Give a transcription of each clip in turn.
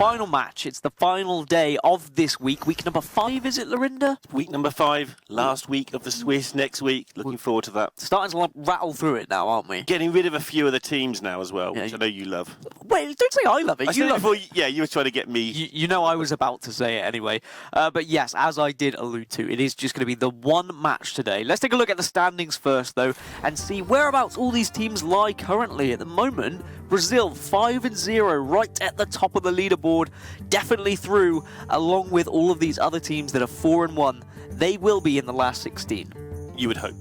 final match. It's the final day of this week. Week number 5, is it, Lorinda? Week number 5, last week of the Swiss next week. Looking forward to that. Starting to rattle through it now, aren't we? Getting rid of a few of the teams now as well, which I know you love. Wait, don't say I love it. You love it. Yeah, you were trying to get me. You know I was about to say it anyway. But yes, as I did allude to, it is just going to be the one match today. Let's take a look at the standings first, though, and see whereabouts all these teams lie currently. At the moment, Brazil 5-0, right at the top of the leaderboard, definitely through, along with all of these other teams that are 4-1. They will be in the last 16. You would hope.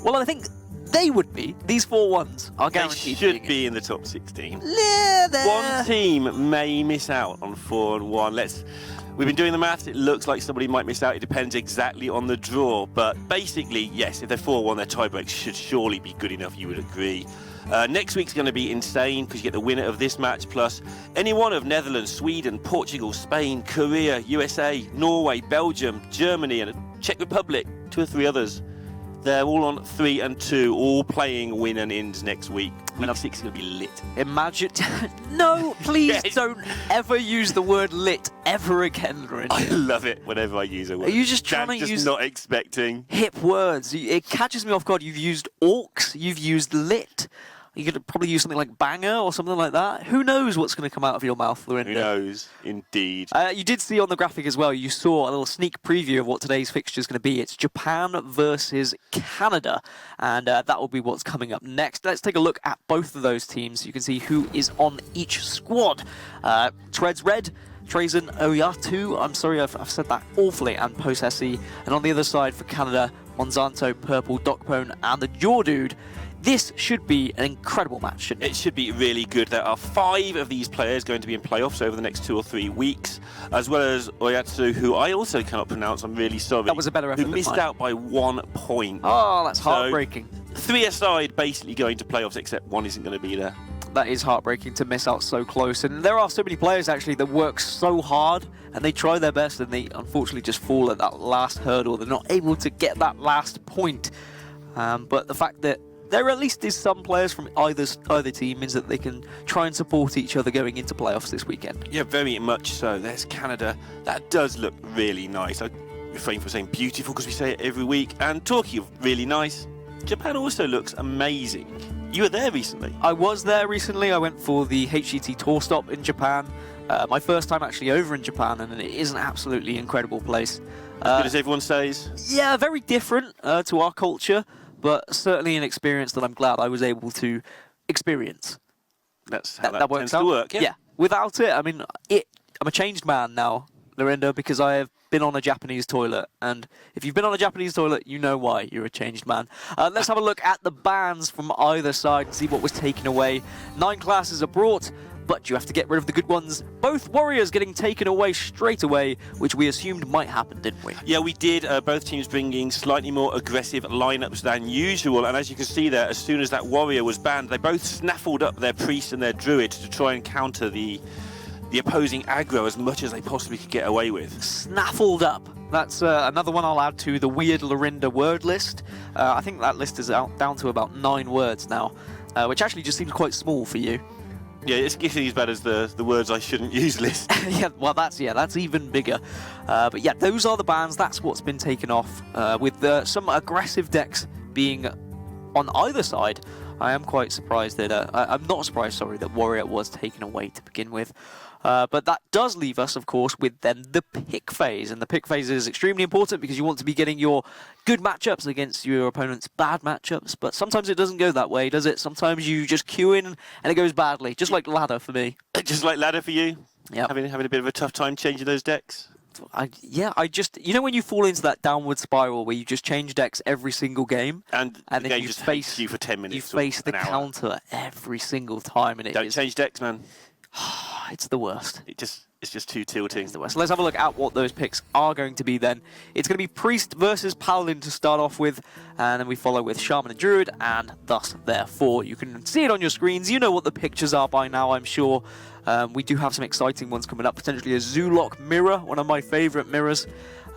Well, I think they would be. These 4-1s are guaranteed. They should be in the top 16. Yeah, one team may miss out on 4-1. We've been doing the maths. It looks like somebody might miss out. It depends exactly on the draw. But basically, yes, if they're 4-1, their tiebreak should surely be good enough, you would agree. Next week's going to be insane because you get the winner of this match plus any one of Netherlands, Sweden, Portugal, Spain, Korea, USA, Norway, Belgium, Germany and Czech Republic, 2 or 3 others. They're all on 3 and 2, all playing win and ins next week. Week 6 is going to be lit. Imagine... No, please don't ever use the word lit ever again, Lorinda. I love it whenever I use a word. Are you just trying to use... not expecting. Hip words. It catches me off guard. You've used orcs. You've used lit. You could probably use something like banger or something like that. Who knows what's going to come out of your mouth, Lorinda? Who knows, indeed. You did see on the graphic as well, you saw a little sneak preview of what today's fixture is going to be. It's Japan versus Canada, and that will be what's coming up next. Let's take a look at both of those teams. You can see who is on each squad. Treads Red, Trazen Oyatu, I'm sorry I've said that awfully, and Posesi. And on the other side for Canada, Monsanto, Purple, Dokpone, and the Jaw Dude. This should be an incredible match, shouldn't it? It should be really good. There are 5 of these players going to be in playoffs over the next 2 or 3 weeks, as well as Oyatsu, who I also cannot pronounce. I'm really sorry. That was a better effort who missed out by 1 point. Oh, that's heartbreaking. 3 aside basically going to playoffs, except 1 isn't going to be there. That is heartbreaking to miss out so close. And there are so many players, actually, that work so hard, and they try their best, and they unfortunately just fall at that last hurdle. They're not able to get that last point. But the fact that there at least is some players from either team means that they can try and support each other going into playoffs this weekend. Yeah, very much so. There's Canada. That does look really nice. I refrain from saying beautiful because we say it every week. And talking of really nice, Japan also looks amazing. You were there recently. I was there recently. I went for the HGT tour stop in Japan. My first time actually over in Japan, and it is an absolutely incredible place. As good as everyone says? Yeah, very different to our culture. But certainly an experience that I'm glad I was able to experience. That's how that works tends to work, yeah. Without it, I mean, I'm a changed man now, Lorinda, because I have been on a Japanese toilet. And if you've been on a Japanese toilet, you know why you're a changed man. Let's have a look at the bans from either side and see what was taken away. 9 classes are brought, but you have to get rid of the good ones. Both warriors getting taken away straight away, which we assumed might happen, didn't we? Yeah, we did. Both teams bringing slightly more aggressive lineups than usual. And as you can see there, as soon as that warrior was banned, they both snaffled up their priest and their druid to try and counter the opposing aggro as much as they possibly could get away with. Snaffled up. That's another one I'll add to the weird Lorinda word list. I think that list is down to about 9 words now, which actually just seems quite small for you. Yeah, it's getting as bad as the words I shouldn't use list. Yeah, well, that's even bigger. But yeah, those are the bans. That's what's been taken off. With some aggressive decks being on either side, I am quite surprised that... I'm not surprised, sorry, that Warrior was taken away to begin with. But that does leave us, of course, with then the pick phase. And the pick phase is extremely important because you want to be getting your good matchups against your opponent's bad matchups. But sometimes it doesn't go that way, does it? Sometimes you just queue in and it goes badly, just like ladder for me. Just like ladder for you? Yeah. Having a bit of a tough time changing those decks? I just... You know when you fall into that downward spiral where you just change decks every single game? And then you just face you for 10 minutes. You face the counter every single time. And Don't change decks, man. It's the worst. It's just too tilting. It's the worst. Let's have a look at what those picks are going to be then. It's going to be Priest versus Paladin to start off with, and then we follow with Shaman and Druid, and thus, therefore. You can see it on your screens. You know what the pictures are by now, I'm sure. We do have some exciting ones coming up, potentially a Zoolock mirror, one of my favourite mirrors.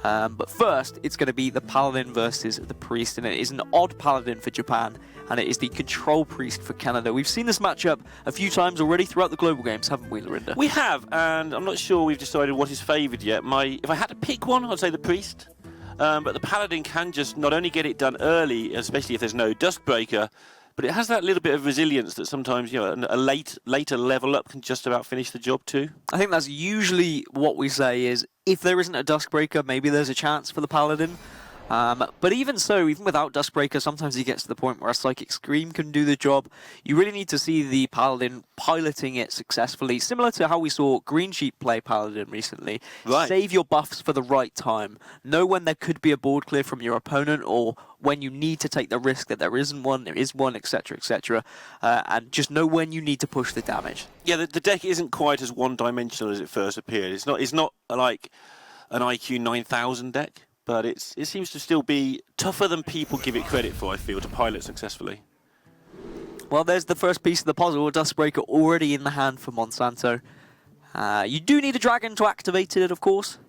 But first, it's going to be the Paladin versus the Priest, and it is an odd Paladin for Japan, and it is the Control Priest for Canada. We've seen this matchup a few times already throughout the global games, haven't we, Lorinda? We have, and I'm not sure we've decided what is favoured yet. If I had to pick one, I'd say the Priest. But the Paladin can just not only get it done early, especially if there's no Dustbreaker, but it has that little bit of resilience that sometimes, a later level up can just about finish the job too. I think that's usually what we say is, if there isn't a Duskbreaker, maybe there's a chance for the Paladin. But even so, even without Duskbreaker, sometimes he gets to the point where a Psychic Scream can do the job. You really need to see the Paladin piloting it successfully, similar to how we saw Green Sheep play Paladin recently. Right. Save your buffs for the right time. Know when there could be a board clear from your opponent, or when you need to take the risk that there isn't one, there is one, etc., etc. And just know when you need to push the damage. Yeah, the deck isn't quite as one-dimensional as it first appeared. It's not like an IQ 9000 deck. But it seems to still be tougher than people give it credit for, I feel, to pilot successfully. Well, there's the first piece of the puzzle, Dustbreaker already in the hand for Monsanto. You do need a dragon to activate it, of course,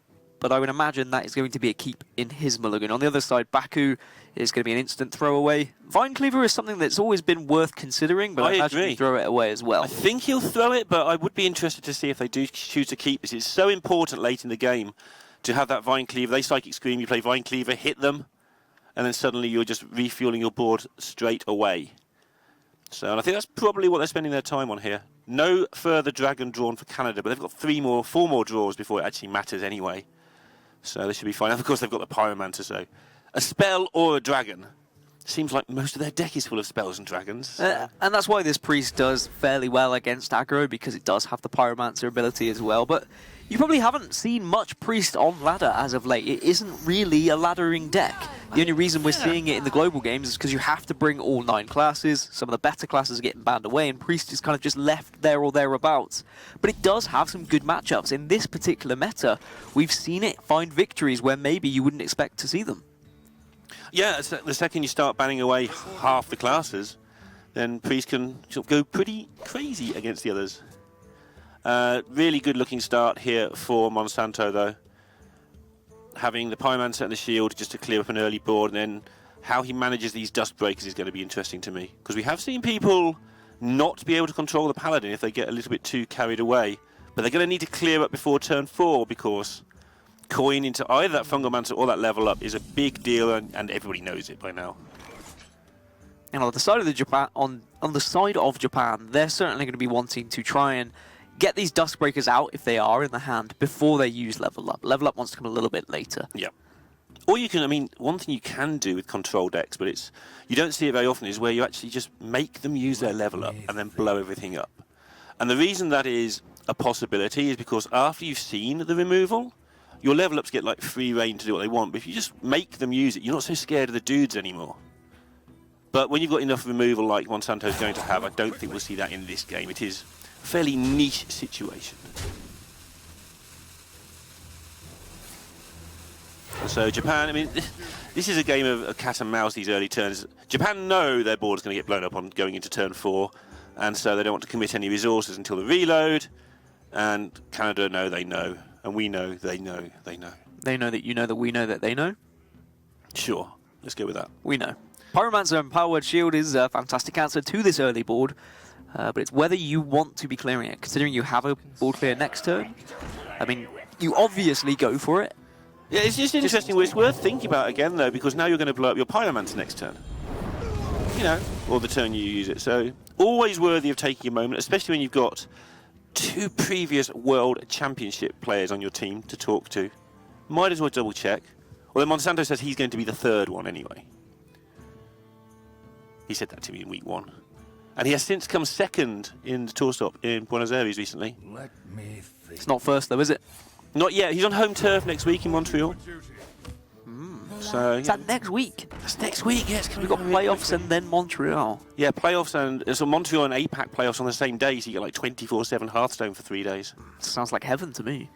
but I would imagine that is going to be a keep in his mulligan. On the other side, Baku is going to be an instant throwaway. Vine Cleaver is something that's always been worth considering, but I imagine he'll throw it away as well. I think he'll throw it, but I would be interested to see if they do choose to keep this. It's so important late in the game to have that Vine Cleaver. They Psychic Scream, you play Vine Cleaver, hit them, and then suddenly you're just refueling your board straight away. So, and I think that's probably what they're spending their time on here. No further dragon drawn for Canada, but they've got 4 more draws before it actually matters anyway. So they should be fine. And of course, they've got the Pyromancer, so a spell or a dragon. Seems like most of their deck is full of spells and dragons. And that's why this Priest does fairly well against aggro, because it does have the Pyromancer ability as well. But you probably haven't seen much Priest on ladder as of late. It isn't really a laddering deck. The only reason we're seeing it in the global games is because you have to bring all 9 classes. Some of the better classes are getting banned away, and Priest is kind of just left there or thereabouts. But it does have some good matchups. In this particular meta, we've seen it find victories where maybe you wouldn't expect to see them. Yeah, the second you start banning away half the classes, then Priest can sort of go pretty crazy against the others. Really good looking start here for Monsanto though. Having the Pyromancer and the Shield just to clear up an early board, and then how he manages these Dust Breakers is going to be interesting to me. Because we have seen people not be able to control the Paladin if they get a little bit too carried away. But they're going to need to clear up before turn 4, because coin into either that Fungomancer or that level up is a big deal, and everybody knows it by now. And on the side of Japan, on the side of Japan, they're certainly going to be wanting to try and get these Duskbreakers out if they are in the hand before they use level up. Level up wants to come a little bit later. Yeah. Or you can, I mean, one thing you can do with control decks, but you don't see it very often, is where you actually just make them use their level up and then blow everything up. And the reason that is a possibility is because after you've seen the removal, your level ups get like free reign to do what they want. But if you just make them use it, you're not so scared of the dudes anymore. But when you've got enough removal like Monsanto's going to have, I don't think we'll see that in this game. It is a fairly niche situation. So Japan, I mean, this is a game of cat and mouse, these early turns. Japan know their board is going to get blown up on going into turn 4, and so they don't want to commit any resources until the reload. And Canada know they know, and we know they know they know. They know that you know that we know that they know? Sure, let's go with that. We know. Pyromancer and Power Word Shield is a fantastic answer to this early board, but it's whether you want to be clearing it. Considering you have a board clear next turn, I mean, you obviously go for it. Yeah, it's just interesting. It's worth thinking about again, though, because now you're going to blow up your Pyromancer next turn. You know, or the turn you use it. So, always worthy of taking a moment, especially when you've got 2 previous World Championship players on your team to talk to. Might as well double check. Although Monsanto says he's going to be the 3rd one anyway. He said that to me in week 1. And he has since come 2nd in the tour stop in Buenos Aires recently. Let me think. It's not first though, is it? Not yet. He's on home turf next week in Montreal. So Is that next week? that's next week. Yes, We've got playoffs and then Montreal. Yeah, playoffs and so Montreal and APAC playoffs on the same day, so you get like 24/7 Hearthstone for 3 days. Sounds like heaven to me.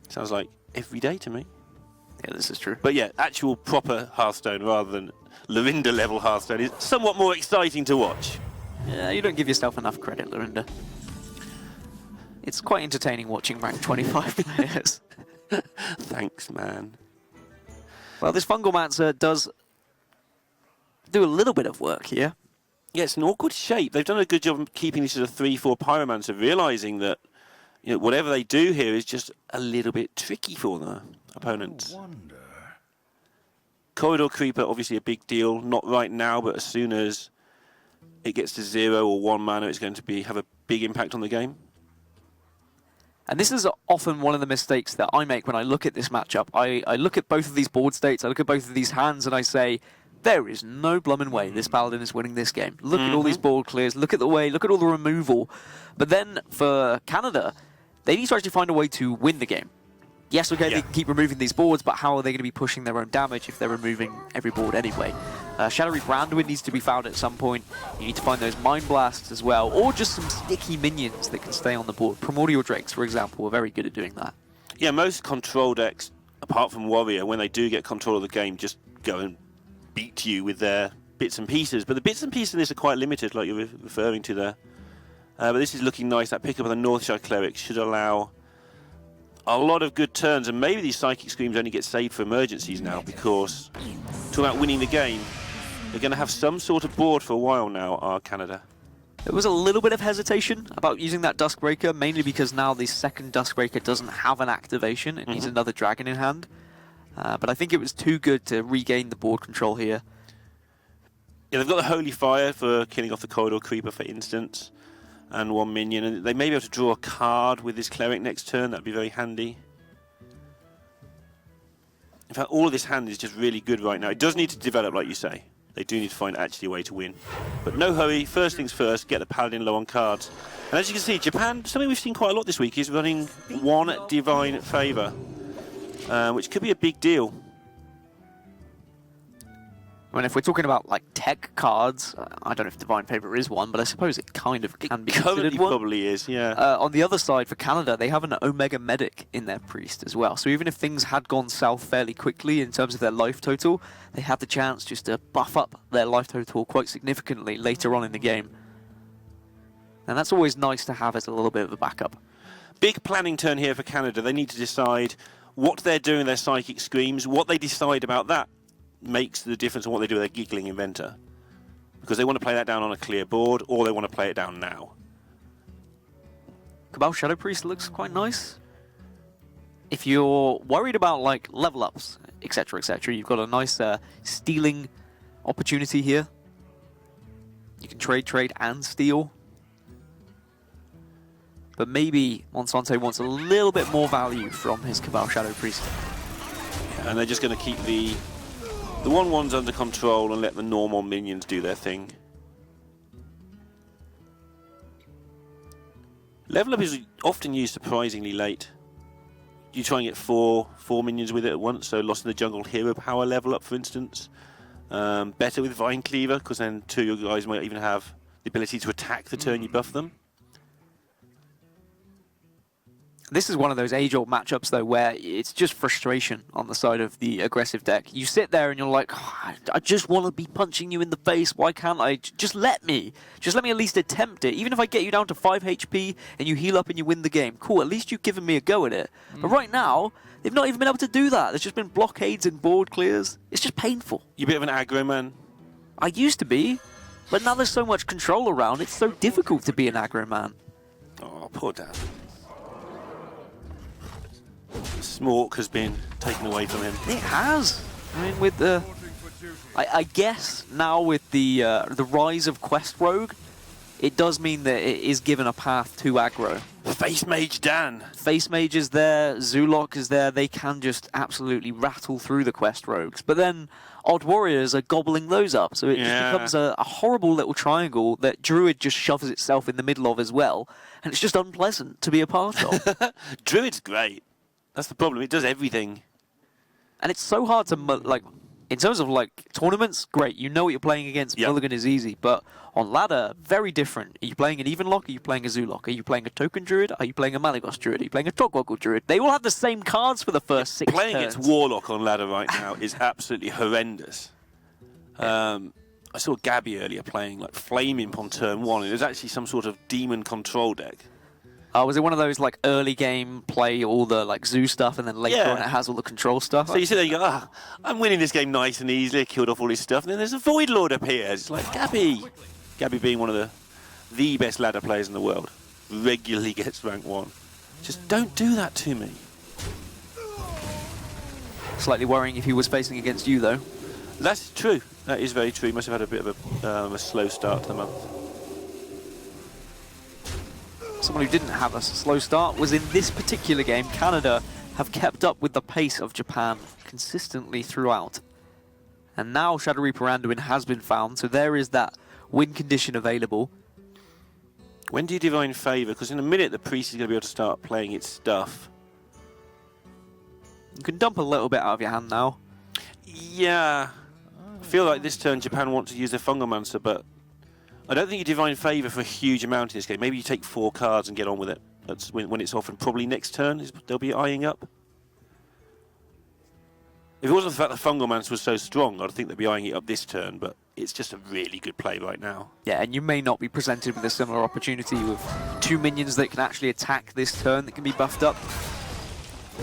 Sounds like every day to me. Yeah, this is true. But yeah, actual proper Hearthstone rather than Lorinda level Hearthstone is somewhat more exciting to watch. Yeah, you don't give yourself enough credit, Lorinda. It's quite entertaining watching rank 25 players. Thanks, man. Well, this Fungalmancer does do a little bit of work here. Yeah, it's an awkward shape. They've done a good job of keeping this as a 3/4 Pyromancer, realising that whatever they do here is just a little bit tricky for the opponents. Corridor Creeper, obviously a big deal. Not right now, but as soon as it gets to 0 or 1 mana, it's going to have a big impact on the game. And this is often one of the mistakes that I make when I look at this matchup. I look at both of these board states, I look at both of these hands, and I say, there is no bloomin' way this Paladin is winning this game. Look at all these board clears, look at the way, look at all the removal. But then for Canada, they need to actually find a way to win the game. Yes, okay, they can keep removing these boards, but how are they going to be pushing their own damage if they're removing every board anyway? Shadowy Branduin needs to be found at some point. You need to find those Mind Blasts as well, or just some sticky minions that can stay on the board. Primordial Drakes, for example, are very good at doing that. Yeah, most control decks, apart from Warrior, when they do get control of the game, just go and beat you with their bits and pieces. But the bits and pieces in this are quite limited, like you're referring to there. But this is looking nice. That pickup of the Northshire Cleric should allow a lot of good turns, and maybe these Psychic Screams only get saved for emergencies now, because talking about winning the game, they're going to have some sort of board for a while now, are Canada. There was a little bit of hesitation about using that Duskbreaker, mainly because now the second Duskbreaker doesn't have an activation. It needs another dragon in hand. But I think it was too good to regain the board control here. Yeah, they've got the Holy Fire for killing off the Corridor Creeper, for instance, and 1 minion. And they may be able to draw a card with this Cleric next turn. That'd be very handy. In fact, all of this hand is just really good right now. It does need to develop, like you say. They do need to find actually a way to win. But no hurry. First things first, get the Paladin low on cards. And as you can see, Japan, something we've seen quite a lot this week, is running 1 Divine Favor, which could be a big deal. I mean, if we're talking about like tech cards, I don't know if Divine Favor is one, but I suppose it kind of can be considered one. Probably is, yeah. On the other side, for Canada, they have an Omega Medic in their Priest as well. So even if things had gone south fairly quickly in terms of their life total, they had the chance just to buff up their life total quite significantly later on in the game. And that's always nice to have as a little bit of a backup. Big planning turn here for Canada. They need to decide what they're doing with their Psychic Screams. What they decide about that makes the difference in what they do with their Giggling Inventor. Because they want to play that down on a clear board, or they want to play it down now. Cabal Shadow Priest looks quite nice. If you're worried about like level ups, etc., etc., you've got a nice stealing opportunity here. You can trade, and steal. But maybe Monsanto wants a little bit more value from his Cabal Shadow Priest. And they're just going to keep the 1/1s under control and let the normal minions do their thing. Level up is often used surprisingly late. You try and get four minions with it at once, so Lost in the Jungle Hero Power level up, for instance. Better with Vine Cleaver, because then 2 of your guys might even have the ability to attack the turn you buff them. This is one of those age-old matchups, though, where it's just frustration on the side of the aggressive deck. You sit there and you're like, oh, I just want to be punching you in the face. Why can't I? Just let me. Just let me at least attempt it. Even if I get you down to 5 HP and you heal up and you win the game. Cool, at least you've given me a go at it. But right now, they've not even been able to do that. There's just been blockades and board clears. It's just painful. You're a bit of an aggro man. I used to be, but now there's so much control around, it's so difficult to be an aggro man. Oh, poor dad. Smork has been taken away from him. It has. I mean, with the, I guess now with the rise of Quest Rogue, it does mean that it is given a path to aggro. Face Mage Dan. Face Mage is there, Zulok is there. They can just absolutely rattle through the Quest Rogues. But then Odd Warriors are gobbling those up, so it just becomes a horrible little triangle that Druid just shoves itself in the middle of as well, and it's just unpleasant to be a part of. Druid's great. That's the problem. It does everything. And it's so hard to, like, in terms of, like, tournaments, great. You know what you're playing against. Yep. Mulligan is easy. But on ladder, very different. Are you playing an Even Lock? Are you playing a Zulok? Are you playing a Token Druid? Are you playing a Malygos Druid? Are you playing a Togwoggle Druid? They all have the same cards for the first 6 Playing turns. against Warlock on ladder right now is absolutely horrendous. I saw Gabby earlier playing, like, Flame Imp on turn 1. It was actually some sort of demon control deck. Was it one of those like early game play all the like zoo stuff, and then later Yeah. on it has all the control stuff? So you sit there, you go, I'm winning this game nice and easily, killed off all his stuff, and then there's a Void Lord appears. It's like, Gabby. Gabby being one of the best ladder players in the world, regularly gets rank 1. Just don't do that to me. Slightly worrying if he was facing against you, though. That's true. That is very true. He must have had a bit of a slow start to the month. Someone who didn't have a slow start was in this particular game. Canada have kept up with the pace of Japan consistently throughout. And now Shadow Reaper Anduin has been found, so there is that win condition available. When do you Divine Favour? Because in a minute the Priest is going to be able to start playing its stuff. You can dump a little bit out of your hand now. Yeah. I feel like this turn Japan want to use their Fungomancer, but I don't think you Divine Favour for a huge amount in this game. Maybe you take 4 cards and get on with it. That's when it's off, and probably next turn they'll be eyeing up. If it wasn't for the fact that Fungomancer was so strong, I'd think they'd be eyeing it up this turn, but it's just a really good play right now. Yeah, and you may not be presented with a similar opportunity with 2 minions that can actually attack this turn that can be buffed up,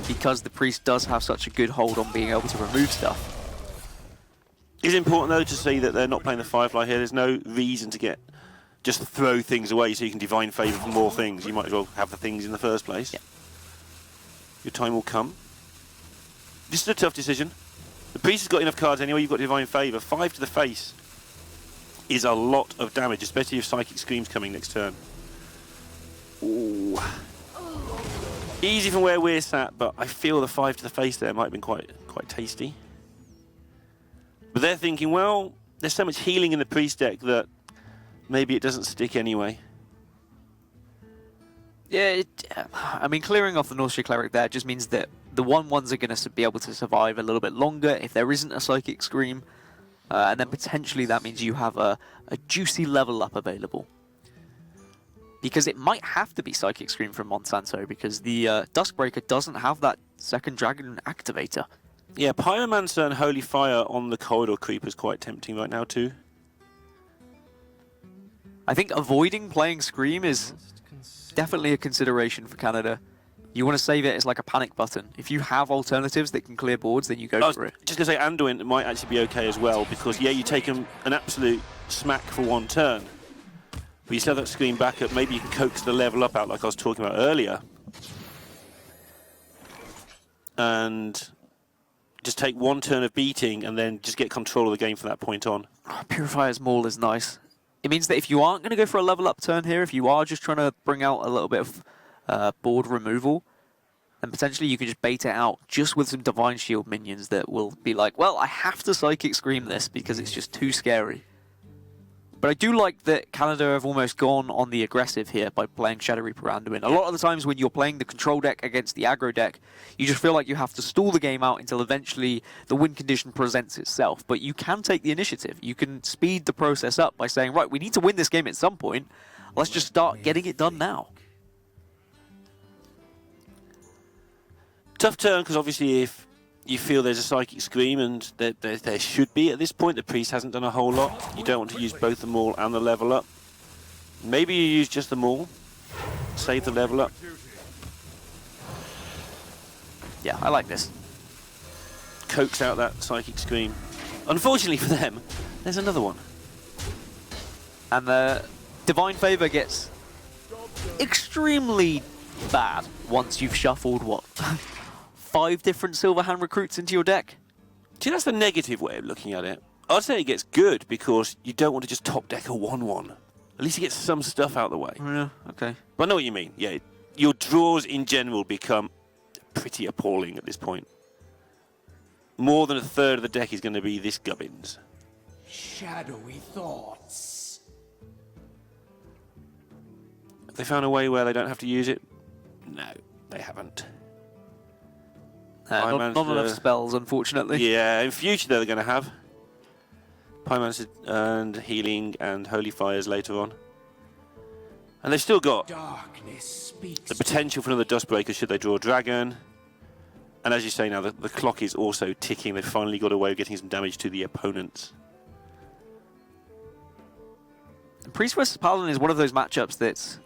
because the Priest does have such a good hold on being able to remove stuff. It's important, though, to see that they're not playing the Firefly here. There's no reason to just throw things away so you can Divine Favour for more things. You might as well have the things in the first place. Yeah. Your time will come. This is a tough decision. The Priest has got enough cards anyway. You've got Divine Favour. 5 to the face is a lot of damage, especially if Psychic Scream's coming next turn. Ooh. Easy from where we're sat, but I feel the 5 to the face there might have been quite tasty. But they're thinking, well, there's so much healing in the Priest deck that maybe it doesn't stick anyway. Yeah, I mean, clearing off the North Shore Cleric there just means that the 1/1s are going to be able to survive a little bit longer if there isn't a Psychic Scream. And then potentially that means you have a juicy level up available. Because it might have to be Psychic Scream from Monsanto, because the Duskbreaker doesn't have that second Dragon activator. Yeah, Pyromancer and Holy Fire on the Corridor Creeper is quite tempting right now too. I think avoiding playing Scream is definitely a consideration for Canada. You want to save it as like a panic button. If you have alternatives that can clear boards, then you go for it. Just going to say Anduin might actually be okay as well, because yeah, you take an absolute smack for 1 turn, but you still have that Scream backup. Maybe you can coax the level up out like I was talking about earlier. And just take 1 turn of beating and then just get control of the game from that point on. Oh, Purifier's Maul is nice. It means that if you aren't going to go for a level up turn here, if you are just trying to bring out a little bit of board removal, then potentially you can just bait it out just with some Divine Shield minions that will be like, well, I have to Psychic Scream this because it's just too scary. But I do like that Canada have almost gone on the aggressive here by playing Shadow Reaper Anduin. A lot of the times when you're playing the control deck against the aggro deck, you just feel like you have to stall the game out until eventually the win condition presents itself. But you can take the initiative. You can speed the process up by saying, right, we need to win this game at some point. Let's just start getting it done now. Tough turn, because obviously if you feel there's a Psychic Scream, and there should be at this point, the Priest hasn't done a whole lot. You don't want to use both the Maul and the level up. Maybe you use just the Maul, save the level up. Yeah, I like this. Coax out that Psychic Scream. Unfortunately for them, there's another one. And the Divine Favor gets extremely bad once you've shuffled, what, 5 different Silverhand recruits into your deck? See, that's the negative way of looking at it. I'd say it gets good because you don't want to just top deck a 1/1. At least you get some stuff out of the way. Yeah, okay. But I know what you mean. Yeah, your draws in general become pretty appalling at this point. More than a third of the deck is going to be this gubbins. Shadowy thoughts. Have they found a way where they don't have to use it? No, they haven't. Not enough spells, unfortunately. Yeah, in future they're going to have Pyromancer and Healing and Holy Fires later on. And they've still got the potential for another Duskbreaker should they draw a Dragon. And as you say now, the clock is also ticking. They've finally got a way of getting some damage to the opponents. Priest vs Paladin is one of those matchups that's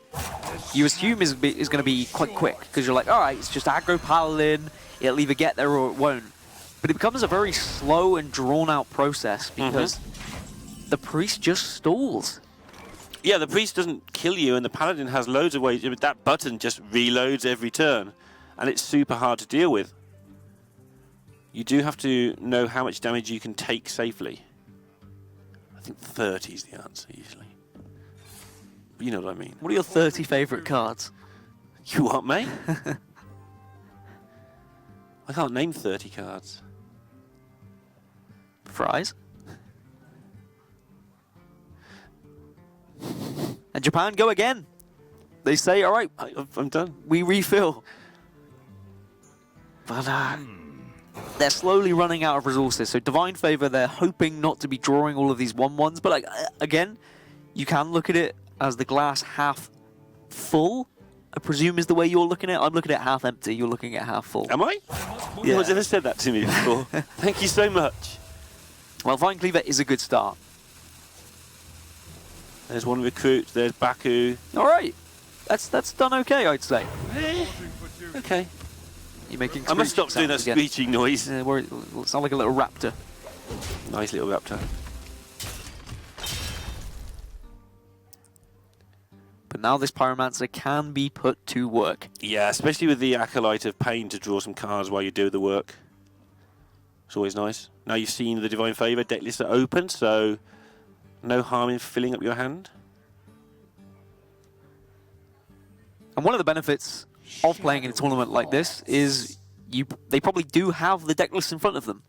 you assume is going to be quite quick, because you're like, all right, it's just aggro paladin, it'll either get there or it won't. But it becomes a very slow and drawn-out process, because the priest just stalls. Yeah, the priest doesn't kill you, and the paladin has loads of ways. That button just reloads every turn, and it's super hard to deal with. You do have to know how much damage you can take safely. I think 30 is the answer, usually. But you know what I mean. What are your 30 favourite cards? You what, mate? I can't name 30 cards. Fries. And Japan go again. They say, all right, I'm done. we refill. But they're slowly running out of resources. So Divine Favor, they're hoping not to be drawing all of these 1/1s. But like, again, you can look at it as the glass half full, I presume is the way you're looking at it. I'm looking at it half empty. You're looking at it half full. Am I? Yeah. No one's ever said that to me before. Thank you so much. Well, Vine Cleaver is a good start. There's one recruit. There's Baku. All right. That's done okay, I'd say. Okay. You're making I must stop doing that screeching sounds screeching noise. again. Where it sounds like a little raptor. Nice little raptor. But now this Pyromancer can be put to work. Yeah, especially with the Acolyte of Pain to draw some cards while you do the work. It's always nice. Now you've seen the Divine Favor deck lists are open, so no harm in filling up your hand. And one of the benefits of playing in a tournament like this is they probably do have the deck list in front of them.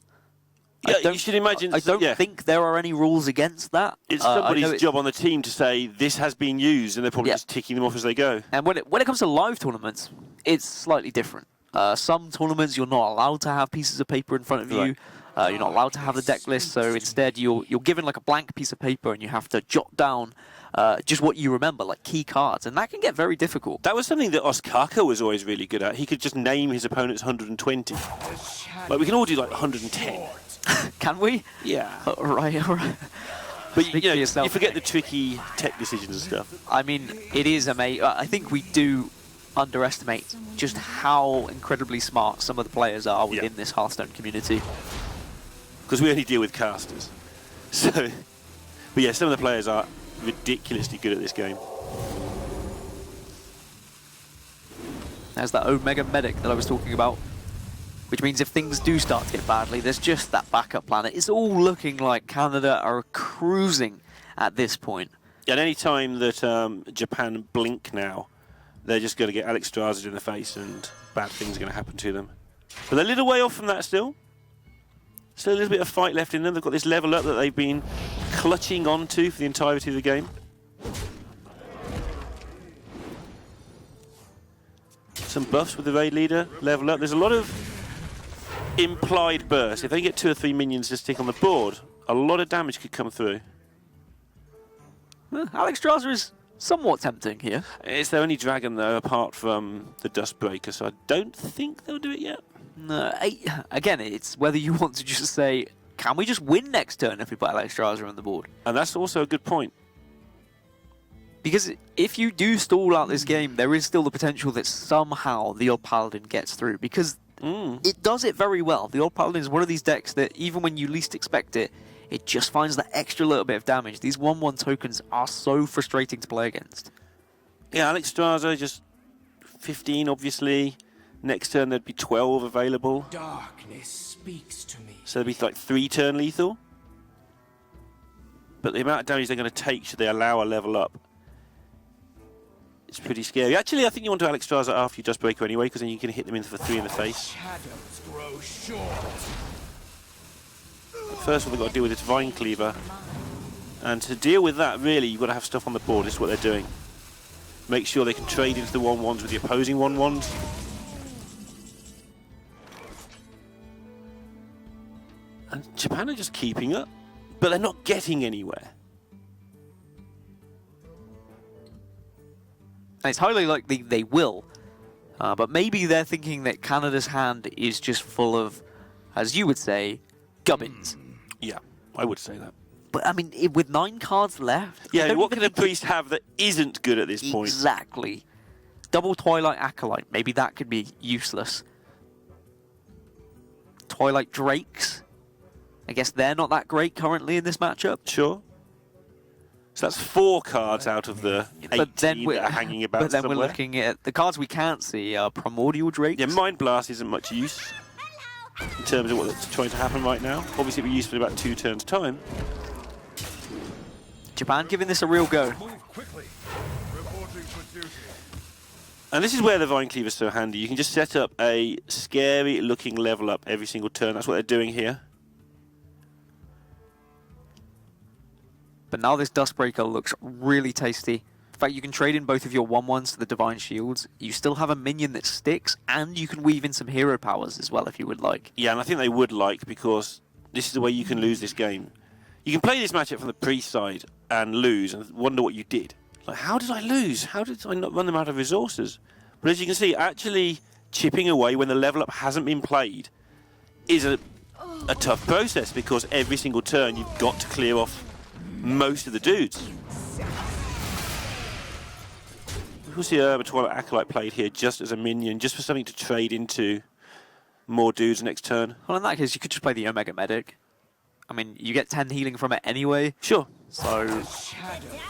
Yeah, you should imagine. I don't think there are any rules against that. It's somebody's job on the team to say this has been used, and they're probably just ticking them off as they go. And when it comes to live tournaments, it's slightly different. Some tournaments you're not allowed to have pieces of paper in front of you. You're not allowed to have the deck list, so instead you're given like a blank piece of paper and you have to jot down just what you remember, like key cards, and that can get very difficult. That was something that Osaka was always really good at. He could just name his opponents 120. Like, we can all do like 110. Can we? Yeah. All right. But you forget the tricky tech decisions and stuff. I mean, it is amazing. I think we do underestimate just how incredibly smart some of the players are within this Hearthstone community. Because we only deal with casters. So, but yeah, some of the players are ridiculously good at this game. There's that Omega Medic that I was talking about. Which means if things do start to get badly, there's just that backup plan. It's all looking like Canada are cruising at this point. And any time that Japan blink now, they're just going to get Alex Straza in the face and bad things are going to happen to them. But they're a little way off from that still. Still a little bit of fight left in them. They've got this level up that they've been clutching onto for the entirety of the game. Some buffs with the raid leader, level up. There's a lot of implied burst. If they get 2 or 3 minions to stick on the board, a lot of damage could come through. Well, Alex Straza is somewhat tempting here. It's their only dragon, though, apart from the Dustbreaker, so I don't think they'll do it yet. No, again, it's whether you want to just say, can we just win next turn if we put Alex Straza on the board? And that's also a good point. Because if you do stall out this game, there is still the potential that somehow the old Paladin gets through. Because it does it very well. The old Paladin is one of these decks that even when you least expect it, it just finds that extra little bit of damage. These 1/1 tokens are so frustrating to play against. Yeah, Alex Straza, just 15, obviously. Next turn, there'd be 12 available. Darkness speaks to me. So there'd be like 3-turn lethal. But the amount of damage they're going to take should they allow a level up, it's pretty scary. Actually, I think you want to Alex Straza after you Dustbreaker anyway, because then you can hit them in for 3 in the face. Shadows grow short. First of all, they've got to deal with this Vine Cleaver. And to deal with that, really, you've got to have stuff on the board. This is what they're doing. Make sure they can trade into the 1/1s with the opposing 1/1s. And Japan are just keeping up, but they're not getting anywhere. And it's highly likely they will. But maybe they're thinking that Canada's hand is just full of, as you would say, gubbins. Yeah, I would say that. But, I mean, with 9 cards left... Yeah, what can a priest have that isn't good at this point? Exactly. Double Twilight Acolyte. Maybe that could be useless. Twilight Drakes. I guess they're not that great currently in this matchup. Sure. So that's 4 cards out of the 18 that are hanging about But then somewhere. we're looking at the cards we can't see are Primordial Drakes. Yeah, Mind Blast isn't much use in terms of what's trying to happen right now. Obviously, it'll be useful in about 2 turns' time. Japan giving this a real go. Move quickly. Reporting for duty. And this is where the Vine Cleaver is so handy. You can just set up a scary-looking level up every single turn. That's what they're doing here. But now this Dustbreaker looks really tasty. In fact, you can trade in both of your 1/1s to the Divine Shields. You still have a minion that sticks, and you can weave in some hero powers as well if you would like. Yeah, and I think they would like, because this is the way you can lose this game. You can play this matchup from the priest side and lose and wonder what you did. Like, how did I lose? How did I not run them out of resources? But as you can see, actually chipping away when the level up hasn't been played is a tough process, because every single turn you've got to clear off most of the dudes. We'll see a Twilight Acolyte played here just as a minion, just for something to trade into more dudes next turn. Well, in that case, you could just play the Omega Medic. I mean, you get 10 healing from it anyway. Sure. So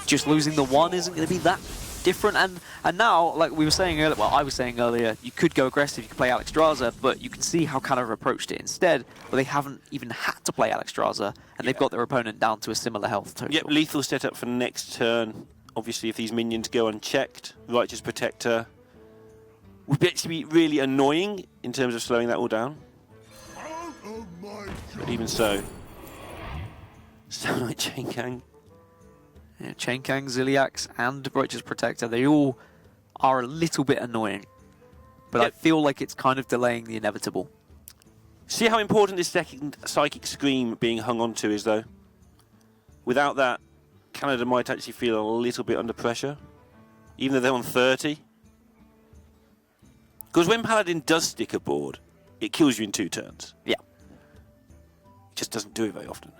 just losing the 1 isn't going to be that different. And now, like we were saying earlier, well, I was saying earlier, you could go aggressive, you could play Alexstrasza, but you can see how Canada approached it instead, where they haven't even had to play Alexstrasza, and they've got their opponent down to a similar health total. Yep, lethal setup for next turn. Obviously, if these minions go unchecked, Righteous Protector would actually be really annoying in terms of slowing that all down. But even so, sound like Chain Gang. Yeah, Chain Kang, Ziliax, and Righteous Protector, they all are a little bit annoying. But I feel like it's kind of delaying the inevitable. See how important this second Psychic Scream being hung on to is, though? Without that, Canada might actually feel a little bit under pressure, even though they're on 30. Because when Paladin does stick a board, it kills you in 2 turns. Yeah. It just doesn't do it very often.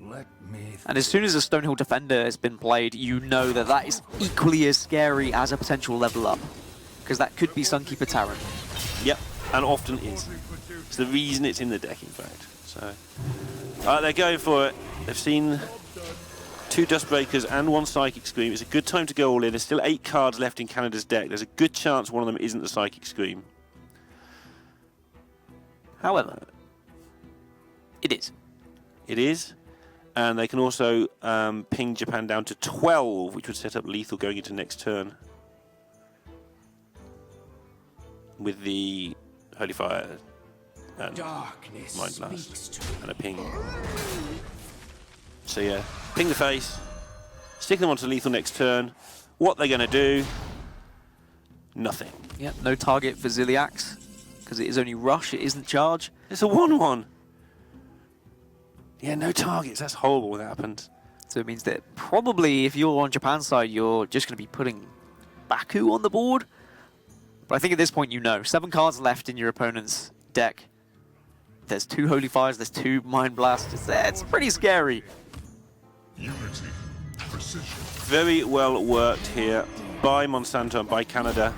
Let me. And as soon as a Stonehill Defender has been played, you know that that is equally as scary as a potential level up. Because that could be Sunkeeper Terran. Yep, and often is. It's the reason it's in the deck, in fact. So, they're going for it. They've seen 2 Dustbreakers and 1 Psychic Scream. It's a good time to go all in. There's still 8 cards left in Canada's deck. There's a good chance one of them isn't the Psychic Scream. However, it is. It is. And they can also ping Japan down to 12, which would set up lethal going into next turn. With the Holy Fire and Darkness Mind speaks Blast to me. and a ping. So yeah, ping the face, stick them onto lethal next turn. What they're going to do? Nothing. Yep, no target for Ziliax, because it is only rush, it isn't charge. It's a 1/1. Yeah, no targets. That's horrible when that happens. So it means that probably if you're on Japan's side, you're just going to be putting Baku on the board. But I think at this point you know. 7 cards left in your opponent's deck. There's 2 Holy Fires, there's 2 Mind Blasts. It's pretty scary. Unity. Precision. Very well worked here by Monsanto and by Canada.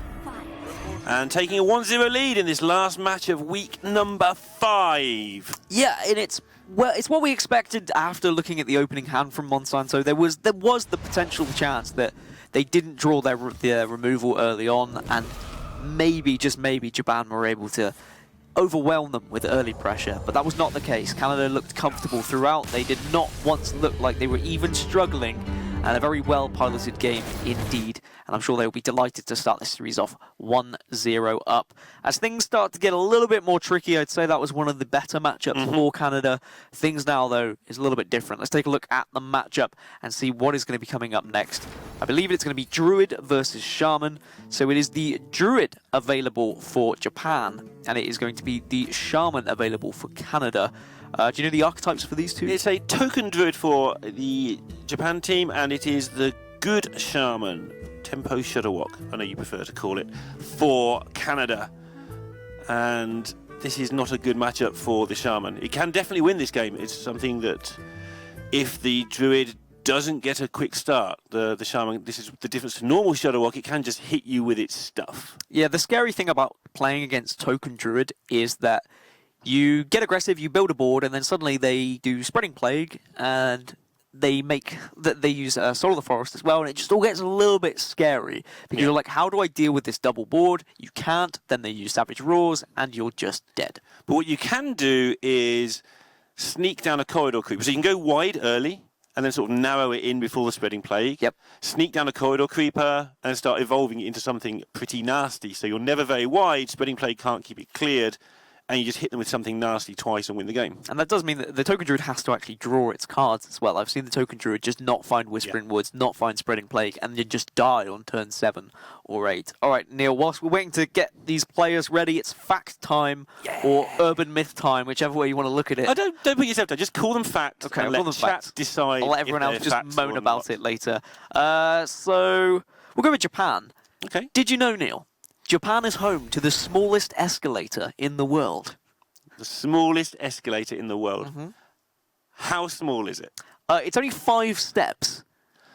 And taking a 1-0 lead in this last match of week number 5. Yeah, and it's what we expected after looking at the opening hand from Monsanto. There was the potential chance that they didn't draw their removal early on, and maybe, just maybe, Japan were able to overwhelm them with early pressure, but that was not the case. Canada looked comfortable throughout. They did not once look like they were even struggling, and a very well-piloted game indeed. And I'm sure they will be delighted to start this series off 1-0 up. As things start to get a little bit more tricky, I'd say that was one of the better matchups for Canada. Things now, though, is a little bit different. Let's take a look at the matchup and see what is going to be coming up next. I believe it's going to be Druid versus Shaman. So it is the Druid available for Japan, and it is going to be the Shaman available for Canada. Do you know the archetypes for these two? It's a token Druid for the Japan team, and it is the Good Shaman, Tempo Shudderwock, I know you prefer to call it, for Canada. And this is not a good matchup for the Shaman. It can definitely win this game. It's something that if the Druid doesn't get a quick start, the Shaman, this is the difference to normal Shadow Walk, it can just hit you with its stuff. Yeah, the scary thing about playing against Token Druid is that you get aggressive, you build a board, and then suddenly they do Spreading Plague, and they use Soul of the Forest as well, and it just all gets a little bit scary because you're like, how do I deal with this double board? You can't. Then they use Savage Roars, and you're just dead. But what you can do is sneak down a corridor creeper. So you can go wide early and then sort of narrow it in before the Spreading Plague. Yep. Sneak down a corridor creeper and start evolving it into something pretty nasty. So you're never very wide, Spreading Plague can't keep it cleared, and you just hit them with something nasty twice and win the game. And that does mean that the Token Druid has to actually draw its cards as well. I've seen the Token Druid just not find Whispering Woods, not find Spreading Plague, and then just die on turn 7 or 8. All right, Neil, whilst we're waiting to get these players ready, it's fact time or urban myth time, whichever way you want to look at it. Don't put yourself down, just call them fact. Okay, and I'll call let them chat fact. decide. I'll let everyone else if just they're facts moan or about not. it later. So we'll go with Japan. Okay. Did you know, Neil, Japan is home to the smallest escalator in the world? The smallest escalator in the world. Mm-hmm. How small is it? It's only 5 steps,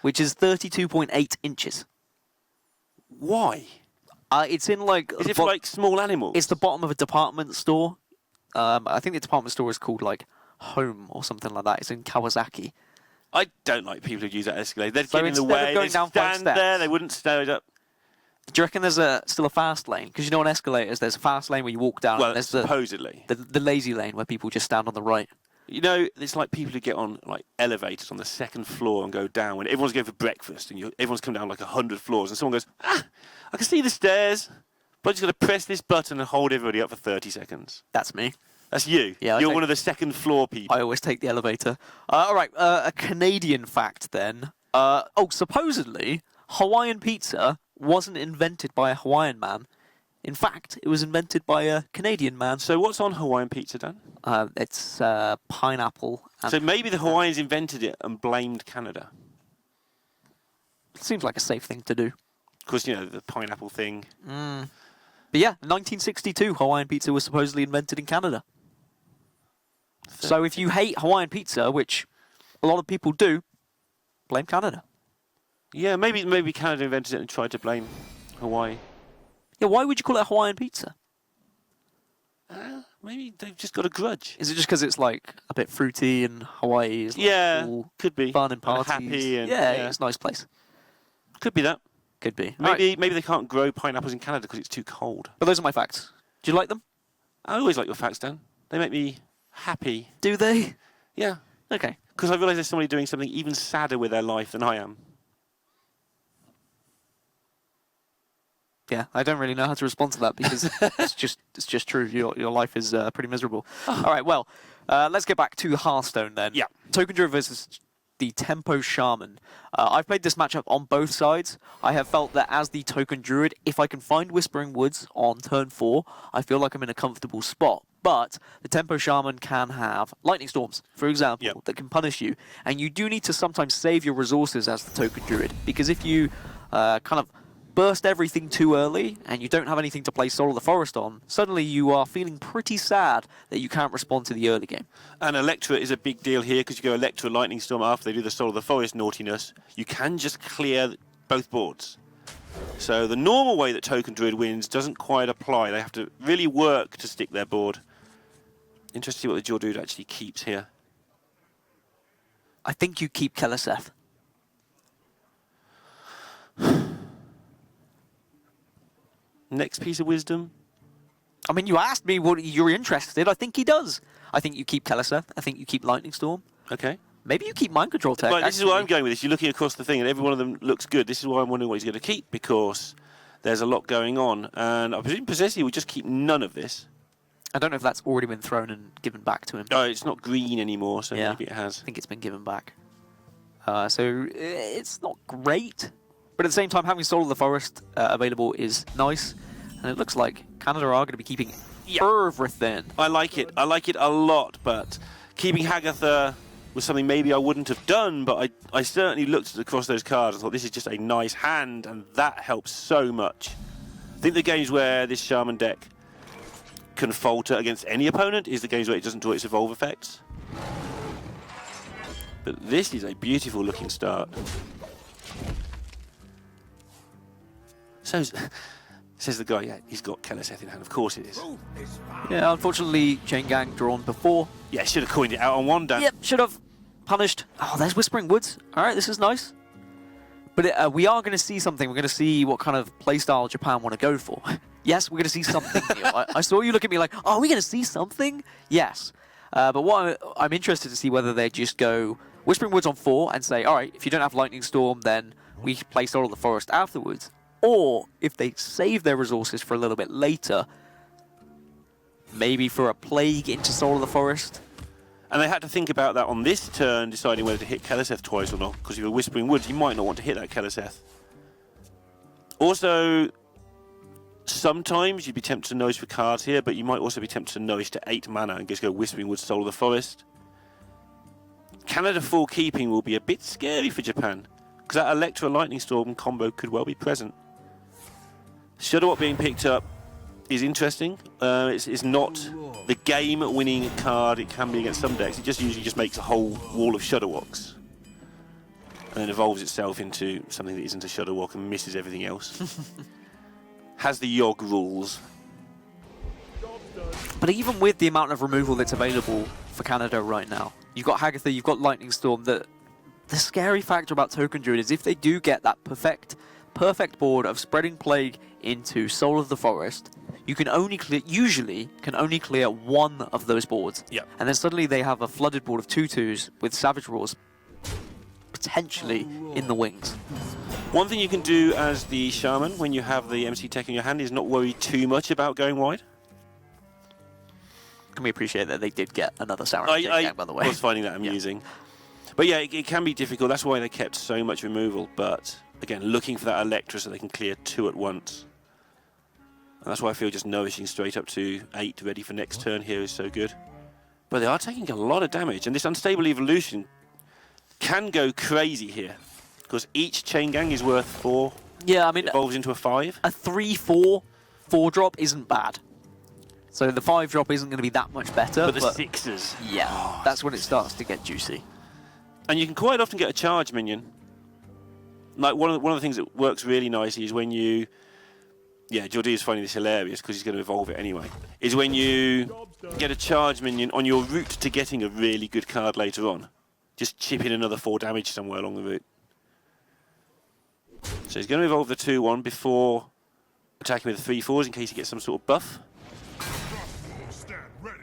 which is 32.8 inches. Why? It's in like... Is it for like small animals? It's the bottom of a department store. I think the department store is called like Home or something like that. It's in Kawasaki. I don't like people who use that escalator. They'd So get in the instead of way. going They'd down 5 stand there. steps- They wouldn't stand up. Do you reckon there's still a fast lane? Because you know on escalators there's a fast lane where you walk down Well, and there's supposedly. the lazy lane where people just stand on the right. You know, it's like people who get on like elevators on the 2nd floor and go down when everyone's going for breakfast and everyone's come down like 100 floors and someone goes, I can see the stairs, but I just got to press this button and hold everybody up for 30 seconds. That's me. That's you. Yeah, You're one of the 2nd floor people. I always take the elevator. All right, a Canadian fact then. Supposedly Hawaiian pizza wasn't invented by a Hawaiian man. In fact, it was invented by a Canadian man. So what's on Hawaiian pizza, Dan? It's pineapple. And So maybe the Hawaiians invented it and blamed Canada. seems like a safe thing to do. Of course, you know, the pineapple thing. But yeah, 1962, Hawaiian pizza was supposedly invented in Canada. So if you hate Hawaiian pizza, which a lot of people do, blame Canada. Yeah, maybe Canada invented it and tried to blame Hawaii. Yeah, why would you call it Hawaiian pizza? Maybe they've just got a grudge. Is it just because it's like a bit fruity and Hawaii is like all could be. fun and parties? happy and yeah, it's a nice place. Could be that. Could be. Maybe Right. maybe they can't grow pineapples in Canada because it's too cold. But those are my facts. Do you like them? I always like your facts, Dan. They make me happy. Do they? Yeah, Okay. because I realise there's somebody doing something even sadder with their life than I am. Yeah, I don't really know how to respond to that because it's just true. Your life is pretty miserable. All right, well, let's get back to Hearthstone then. Yeah. Token Druid versus the Tempo Shaman. I've played this matchup on both sides. I have felt that as the Token Druid, if I can find Whispering Woods on turn 4, I feel like I'm in a comfortable spot. But the Tempo Shaman can have Lightning Storms, for example, that can punish you. And you do need to sometimes save your resources as the Token Druid, because if you kind of burst everything too early and you don't have anything to play Soul of the Forest on, suddenly you are feeling pretty sad that you can't respond to the early game. And Electra is a big deal here because you go Electra Lightning Storm after they do the Soul of the Forest naughtiness. You can just clear both boards. So the normal way that Token Druid wins doesn't quite apply. They have to really work to stick their board. Interesting to see what the Jaw Druid actually keeps here. I think you keep Keleseth. Next piece of wisdom. I mean, you asked me what you're interested. I think he does. I think you keep Keleseth. I think you keep Lightning Storm. Okay. Maybe you keep Mind Control Tech. Right, this is actually. where I'm going with this. You're looking across the thing and every one of them looks good. This is why I'm wondering what he's going to keep because there's a lot going on. And I presume Possessy will just keep none of this. I don't know if that's already been thrown and given back to him. Oh, it's not green anymore, so Yeah. maybe it has. I think it's been given back. So it's not great. But at the same time, having Soul of the Forest available is nice. And it looks like Canada are going to be keeping everything. I like it. I like it a lot, but keeping Hagatha was something maybe I wouldn't have done, but I certainly looked across those cards and thought this is just a nice hand, and that helps so much. I think the games where this Shaman deck can falter against any opponent is the games where it doesn't draw its evolve effects. But this is a beautiful looking start. So, says the guy, yeah, he's got Keleseth in hand. Of course it is. Yeah, unfortunately, Chain Gang drawn before. Yeah, should have coined it out on one, Dan. Yep, should have. Punished. Oh, there's Whispering Woods. All right, this is nice. But we are going to see something. We're going to see what kind of playstyle Japan want to go for. Yes, we're going to see something. I saw you look at me like, oh, are we going to see something? Yes. But what I'm interested to see whether they just go Whispering Woods on 4 and say, all right, if you don't have Lightning Storm, then we play Soul of the Forest afterwards. Or if they save their resources for a little bit later, maybe for a Plague into Soul of the Forest. And they had to think about that on this turn, deciding whether to hit Keleseth twice or not. Because if you're Whispering Woods, you might not want to hit that Keleseth. Also, sometimes you'd be tempted to nourish for cards here, but you might also be tempted to nourish to 8 mana and just go Whispering Woods, Soul of the Forest. Canada 4 keeping will be a bit scary for Japan, because that Electra Lightning Storm combo could well be present. Shudderwock being picked up is interesting. It's not the game-winning card it can be against some decks. It just usually just makes a whole wall of Shudderwocks and then evolves itself into something that isn't a Shudderwock and misses everything else. Has the Yogg rules. But even with the amount of removal that's available for Canada right now, you've got Hagatha, you've got Lightning Storm. The scary factor about Token Druid is if they do get that perfect board of Spreading Plague into Soul of the Forest, you can only clear, usually can only clear one of those boards. Yep. And then suddenly they have a flooded board of 2/2s with Savage Roars potentially in the wings. One thing you can do as the Shaman when you have the MC Tech in your hand is not worry too much about going wide. Can we appreciate that they did get another Sauron Gang, by the way? I was finding that amusing. But yeah, it can be difficult. That's why they kept so much removal. But again, looking for that Electra so they can clear 2 at once. And that's why I feel just nourishing straight up to 8 ready for next turn here is so good. But they are taking a lot of damage, and this Unstable Evolution can go crazy here. Because each Chain Gang is worth 4. Yeah, I mean, evolves into a 5. A 3/4 4-drop isn't bad. So the 5-drop isn't going to be that much better. But the 6s. Yeah, that's when it starts to get juicy. And you can quite often get a charge minion. Like one of the things that works really nicely is when you... Yeah, Jordi is finding this hilarious because he's going to evolve it anyway. Is when you get a charge minion on your route to getting a really good card later on. Just chip in another 4 damage somewhere along the route. So he's going to evolve the 2/1 before attacking with the 3/4s in case he gets some sort of buff. Stand ready.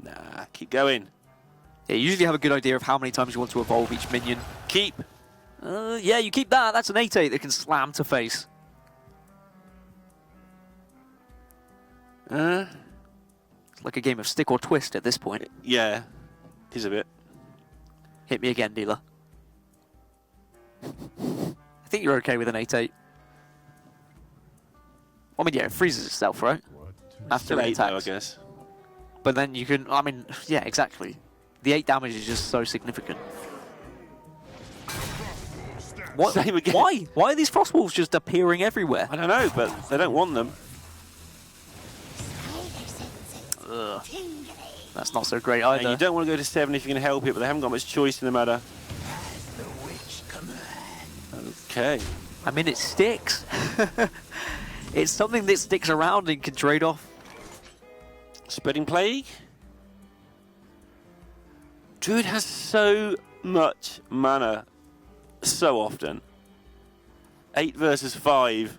Nah, keep going. Yeah, you usually have a good idea of how many times you want to evolve each minion. Keep. Yeah, you keep that. That's an 8/8 that can slam to face. It's like a game of stick or twist at this point. Yeah, it is a bit. Hit me again, dealer. I think you're okay with an 8/8. I mean, yeah, it freezes itself, right? After Still it 8 though, I attacks. guess. But then you can, I mean, yeah, exactly. The 8 damage is just so significant. What? Same again. Why? Why are these frost wolves just appearing everywhere? I don't know, but they don't want them. Ugh. That's not so great either. And you don't want to go to 7 if you can help it, but they haven't got much choice in the matter. Okay. I mean, it sticks. It's something that sticks around and can trade off. Spreading Plague. Druid has so much mana so often. 8 versus 5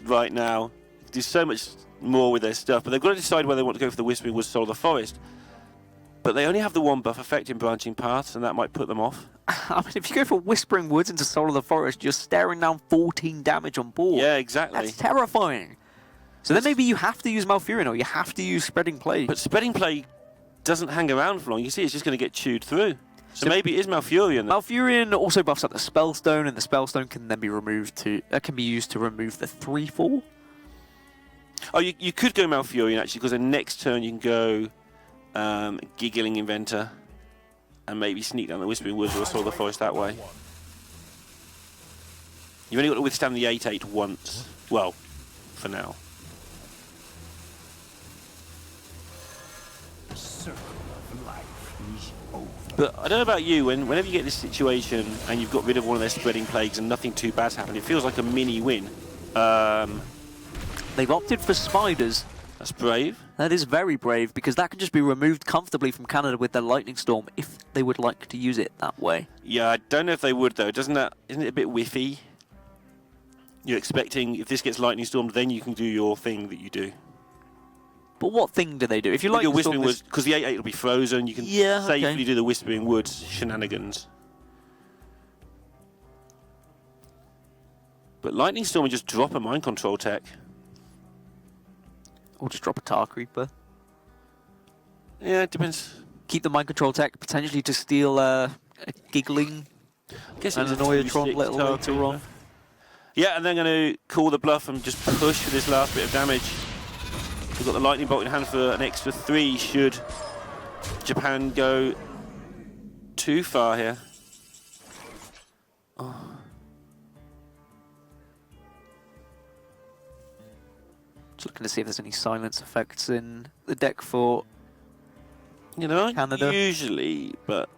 right now. Do so much more with their stuff, but they've got to decide whether they want to go for the Whispering Woods, Soul of the Forest. But they only have the 1 buff effect in Branching Paths, and that might put them off. I mean, if you go for Whispering Woods into Soul of the Forest, you're staring down 14 damage on board. Yeah, exactly. That's terrifying. So then maybe you have to use Malfurion, or you have to use Spreading Plague. But Spreading Plague doesn't hang around for long. You see, it's just going to get chewed through. So maybe it is Malfurion. Malfurion also buffs up the Spellstone, and the Spellstone can then be removed to... can be used to remove the 3/4. Oh, you could go Malfurion, actually, because then next turn you can go Giggling Inventor and maybe sneak down the Whispering Woods or Soul of the Forest that way. You've only got to withstand the 8/8 once. Well, for now. But I don't know about you, whenever you get this situation and you've got rid of one of their spreading plagues and nothing too bad's happened, it feels like a mini win. They've opted for spiders. That's brave. That is very brave, because that can just be removed comfortably from Canada with their Lightning Storm if they would like to use it that way. Yeah, I don't know if they would though. Isn't it a bit whiffy? You're expecting if this gets Lightning Stormed, then you can do your thing that you do. But what thing do they do? If you like your Whispering Woods, because the 8/8 will be frozen, you can safely do the Whispering Woods shenanigans. But Lightning Storm would just drop a mind control tech. Or just drop a Tar Creeper. Yeah, it depends. Keep the mind control tech, potentially to steal a Giggling I guess and an Annoyatron a little later on. Yeah, and they're going to call the bluff and just push for this last bit of damage. We've got the Lightning Bolt in hand for an extra 3 should Japan go too far here. Oh. Just looking to see if there's any silence effects in the deck for Canada. Canada. Usually, but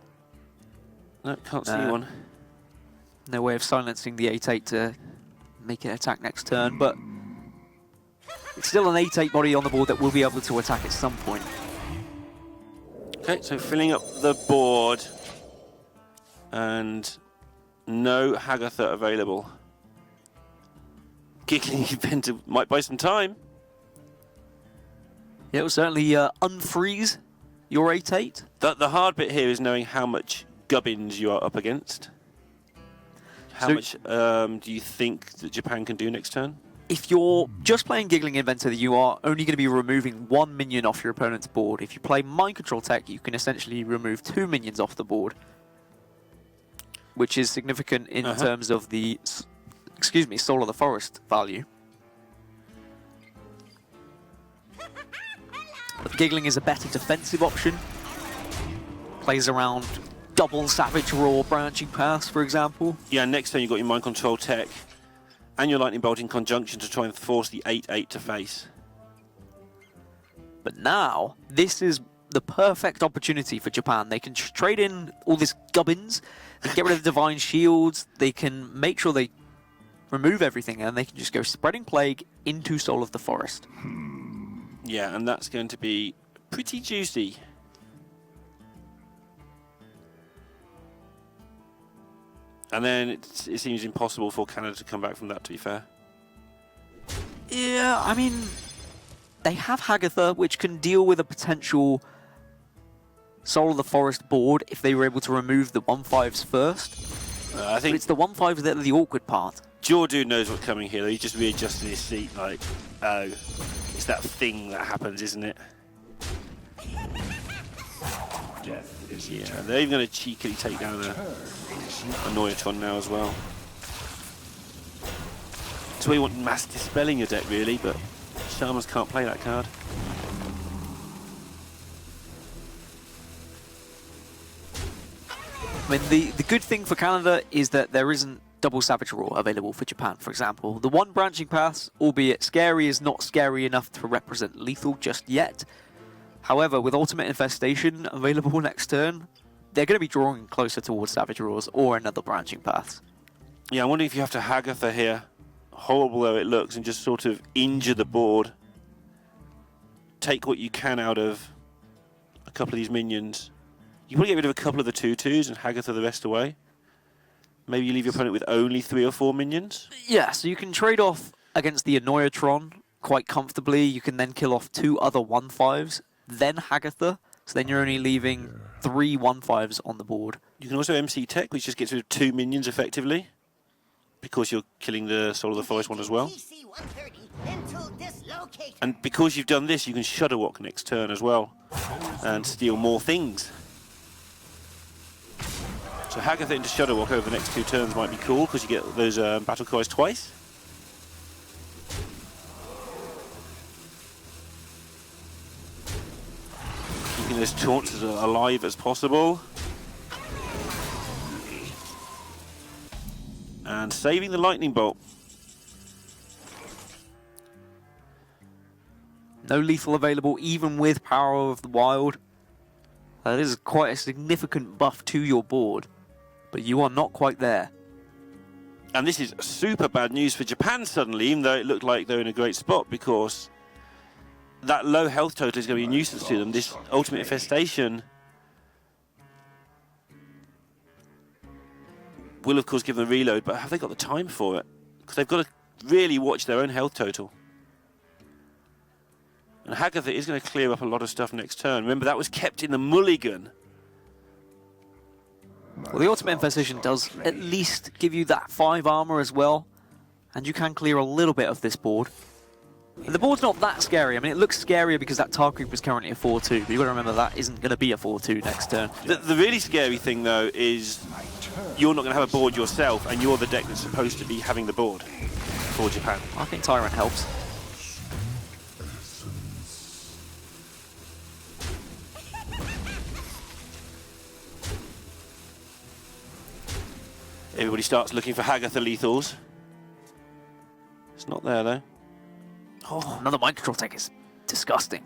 no, can't see one. No way of silencing the 8/8 to make it attack next turn, but it's still an 8/8 body on the board that will be able to attack at some point. Okay, so filling up the board and no Hagatha available. Giggling Inventor might buy some time. Yeah, it will certainly unfreeze your 8/8. The hard bit here is knowing how much gubbins you are up against. How much do you think that Japan can do next turn? If you're just playing Giggling Inventor, you are only going to be removing 1 minion off your opponent's board. If you play Mind Control Tech, you can essentially remove 2 minions off the board, which is significant in terms of the, Soul of the Forest value. But Giggling is a better defensive option. Plays around double Savage Roar branching paths, for example. Yeah, next turn you've got your Mind Control Tech and your Lightning Bolt in conjunction to try and force the 8/8 to face. But now, this is the perfect opportunity for Japan. They can trade in all this gubbins, they can get rid of the Divine Shields, they can make sure they remove everything, and they can just go Spreading Plague into Soul of the Forest. Yeah, and that's going to be pretty juicy. And then it seems impossible for Canada to come back from that, to be fair. Yeah, I mean, they have Hagatha, which can deal with a potential Soul of the Forest board if they were able to remove the 1/5s first. I think but it's the 1/5s that are the awkward part. Jordu knows what's coming here. He just readjusted his seat like, oh, it's that thing that happens, isn't it? Yeah, they're even going to cheekily take down a Annoyatron now as well. That's why you want Mass Dispel in your deck, really, but Shamans can't play that card. I mean, the good thing for Canada is that there isn't double Savage Roar available for Japan, for example. The 1 branching path, albeit scary, is not scary enough to represent lethal just yet. However, with Ultimate Infestation available next turn, they're going to be drawing closer towards Savage Roars or another branching path. Yeah, I'm wondering if you have to Hagatha here, horrible though it looks, and just sort of injure the board. Take what you can out of a couple of these minions. You probably get rid of a couple of the 2/2s and Hagatha the rest away. Maybe you leave your opponent with only 3 or 4 minions. Yeah, so you can trade off against the Annoyatron quite comfortably. You can then kill off 2 other 1/5s, then Hagatha. So then you're only leaving 3 1/5s on the board. You can also MC Tech, which just gets rid of 2 minions effectively, because you're killing the Soul of the Forest one as well. And because you've done this, you can Shudder Walk next turn as well, and steal more things. So Hagatha into Shudder Walk over the next 2 turns might be cool, because you get those battle cries twice. Keeping those taunts as alive as possible. And saving the Lightning Bolt. No lethal available, even with Power of the Wild. This is quite a significant buff to your board, but you are not quite there. And this is super bad news for Japan suddenly, even though it looked like they're in a great spot, because that low health total is going to be a nuisance to them. This Ultimate Infestation will, of course, give them a reload, but have they got the time for it? Because they've got to really watch their own health total. And Hagatha is going to clear up a lot of stuff next turn. Remember, that was kept in the mulligan. Well, the Ultimate Infestation does at least give you that 5 armor as well, and you can clear a little bit of this board. And the board's not that scary. I mean, it looks scarier because that Tar Creep is currently a 4-2, but you've got to remember that isn't going to be a 4-2 next turn. The really scary thing, though, is you're not going to have a board yourself, and you're the deck that's supposed to be having the board for Japan. I think Tyrant helps. Everybody starts looking for Hagatha lethals. It's not there, though. Oh, another mind control tech is disgusting.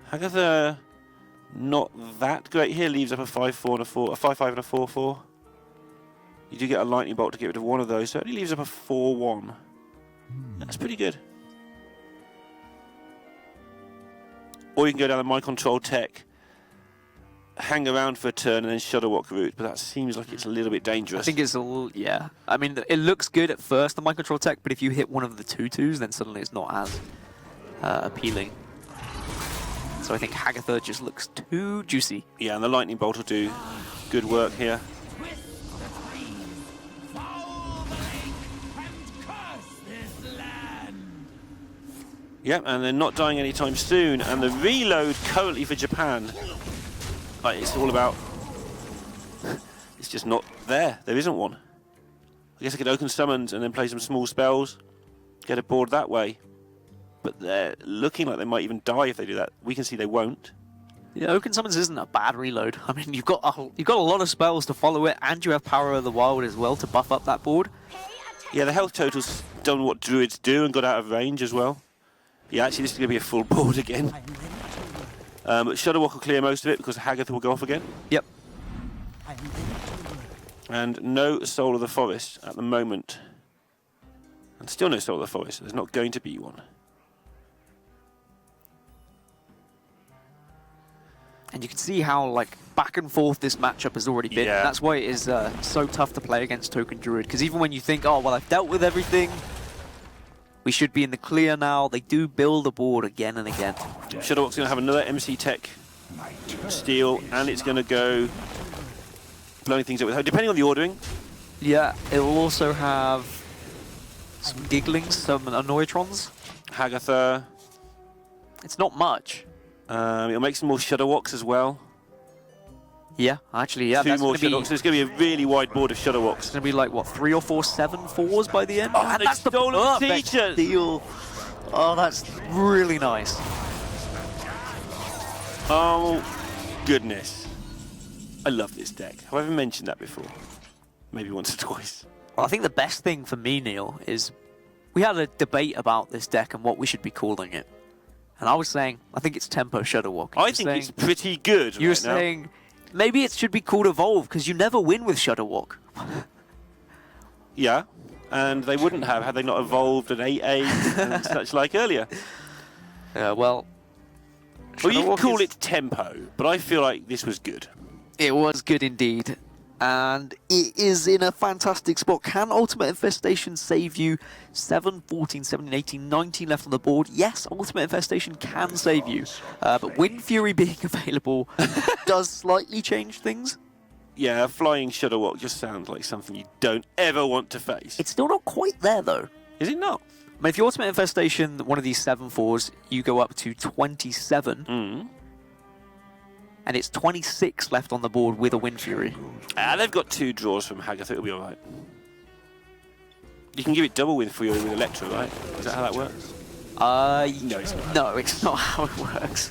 Hagatha, not that great here. Leaves up a 5-4 and a 4, a 5-5 and a 4-4. You do get a lightning bolt to get rid of one of those, so it only leaves up a 4-1. That's pretty good. Or you can go down the mind control tech, hang around for a turn, and then Shudderwock route, but that seems like it's a little bit dangerous. I think it's a little, yeah. I mean, it looks good at first, the mind control tech, but if you hit one of the 2-2s, then suddenly it's not as appealing. So I think Hagatha just looks too juicy. Yeah, and the lightning bolt will do good work here. Yep, and they're not dying anytime soon, and the reload currently for Japan, it's all about, it's just not there. There isn't one. I guess I could open summons and then play some small spells, get a board that way. But they're looking like they might even die if they do that. We can see they won't. Yeah, Oaken Summons isn't a bad reload. I mean, you've got a lot of spells to follow it, and you have Power of the Wild as well to buff up that board. Yeah, the health total's done what druids do and got out of range as well. Yeah, actually, this is going to be a full board again. But Shudderwock will clear most of it because Hagatha will go off again. Yep. And no Soul of the Forest at the moment. And still no Soul of the Forest. There's not going to be one. And you can see how like back and forth this matchup has already been. Yeah. That's why it is so tough to play against Token Druid. Because even when you think, oh, well, I've dealt with everything, we should be in the clear now, they do build a board again and again. Shudderwock's going to have another MC Tech steal, and it's going to go blowing things up with her, depending on the ordering. Yeah, it will also have some Gigglings, some Annoytrons. Hagatha. It's not much. It'll make some more Shudderwocks as well. Yeah, actually, yeah. 2 more Shudderwocks. So it's going to be a really wide board of Shudderwocks. It's going to be like, what, 3 or 4 7-4s by the end? Oh, and they've that's the stolen perfect teachers. deal. Oh, that's really nice. Oh, goodness. I love this deck. Have I ever mentioned that before? Maybe once or twice. Well, I think the best thing for me, Neil, is we had a debate about this deck and what we should be calling it. And I was saying, I think it's Tempo Shudderwock. I think it's pretty good. You were right now. saying, maybe it should be called Evolve, because you never win with Shudderwock. Yeah, and they wouldn't have had they not evolved an 8-8 and such like earlier. Well, Well, you can Shudderwock call is- it Tempo, but I feel like this was good. It was good indeed. And it is in a fantastic spot. Can Ultimate Infestation save you? 7, 14, 17, 18, 19 left on the board. Yes, Ultimate Infestation can save you. But Wind Fury being available does slightly change things. Yeah, flying Shudderwock just sounds like something you don't ever want to face. It's still not quite there, though. Is it not? I mean, if you Ultimate Infestation, one of these 7-4s, you go up to 27. And it's 26 left on the board with a Wind Fury. They've got 2 draws from Hagatha, it'll be alright. You can give it double Wind Fury with Electro, right? Is that how that works? No, it's not. No, it's not how it works.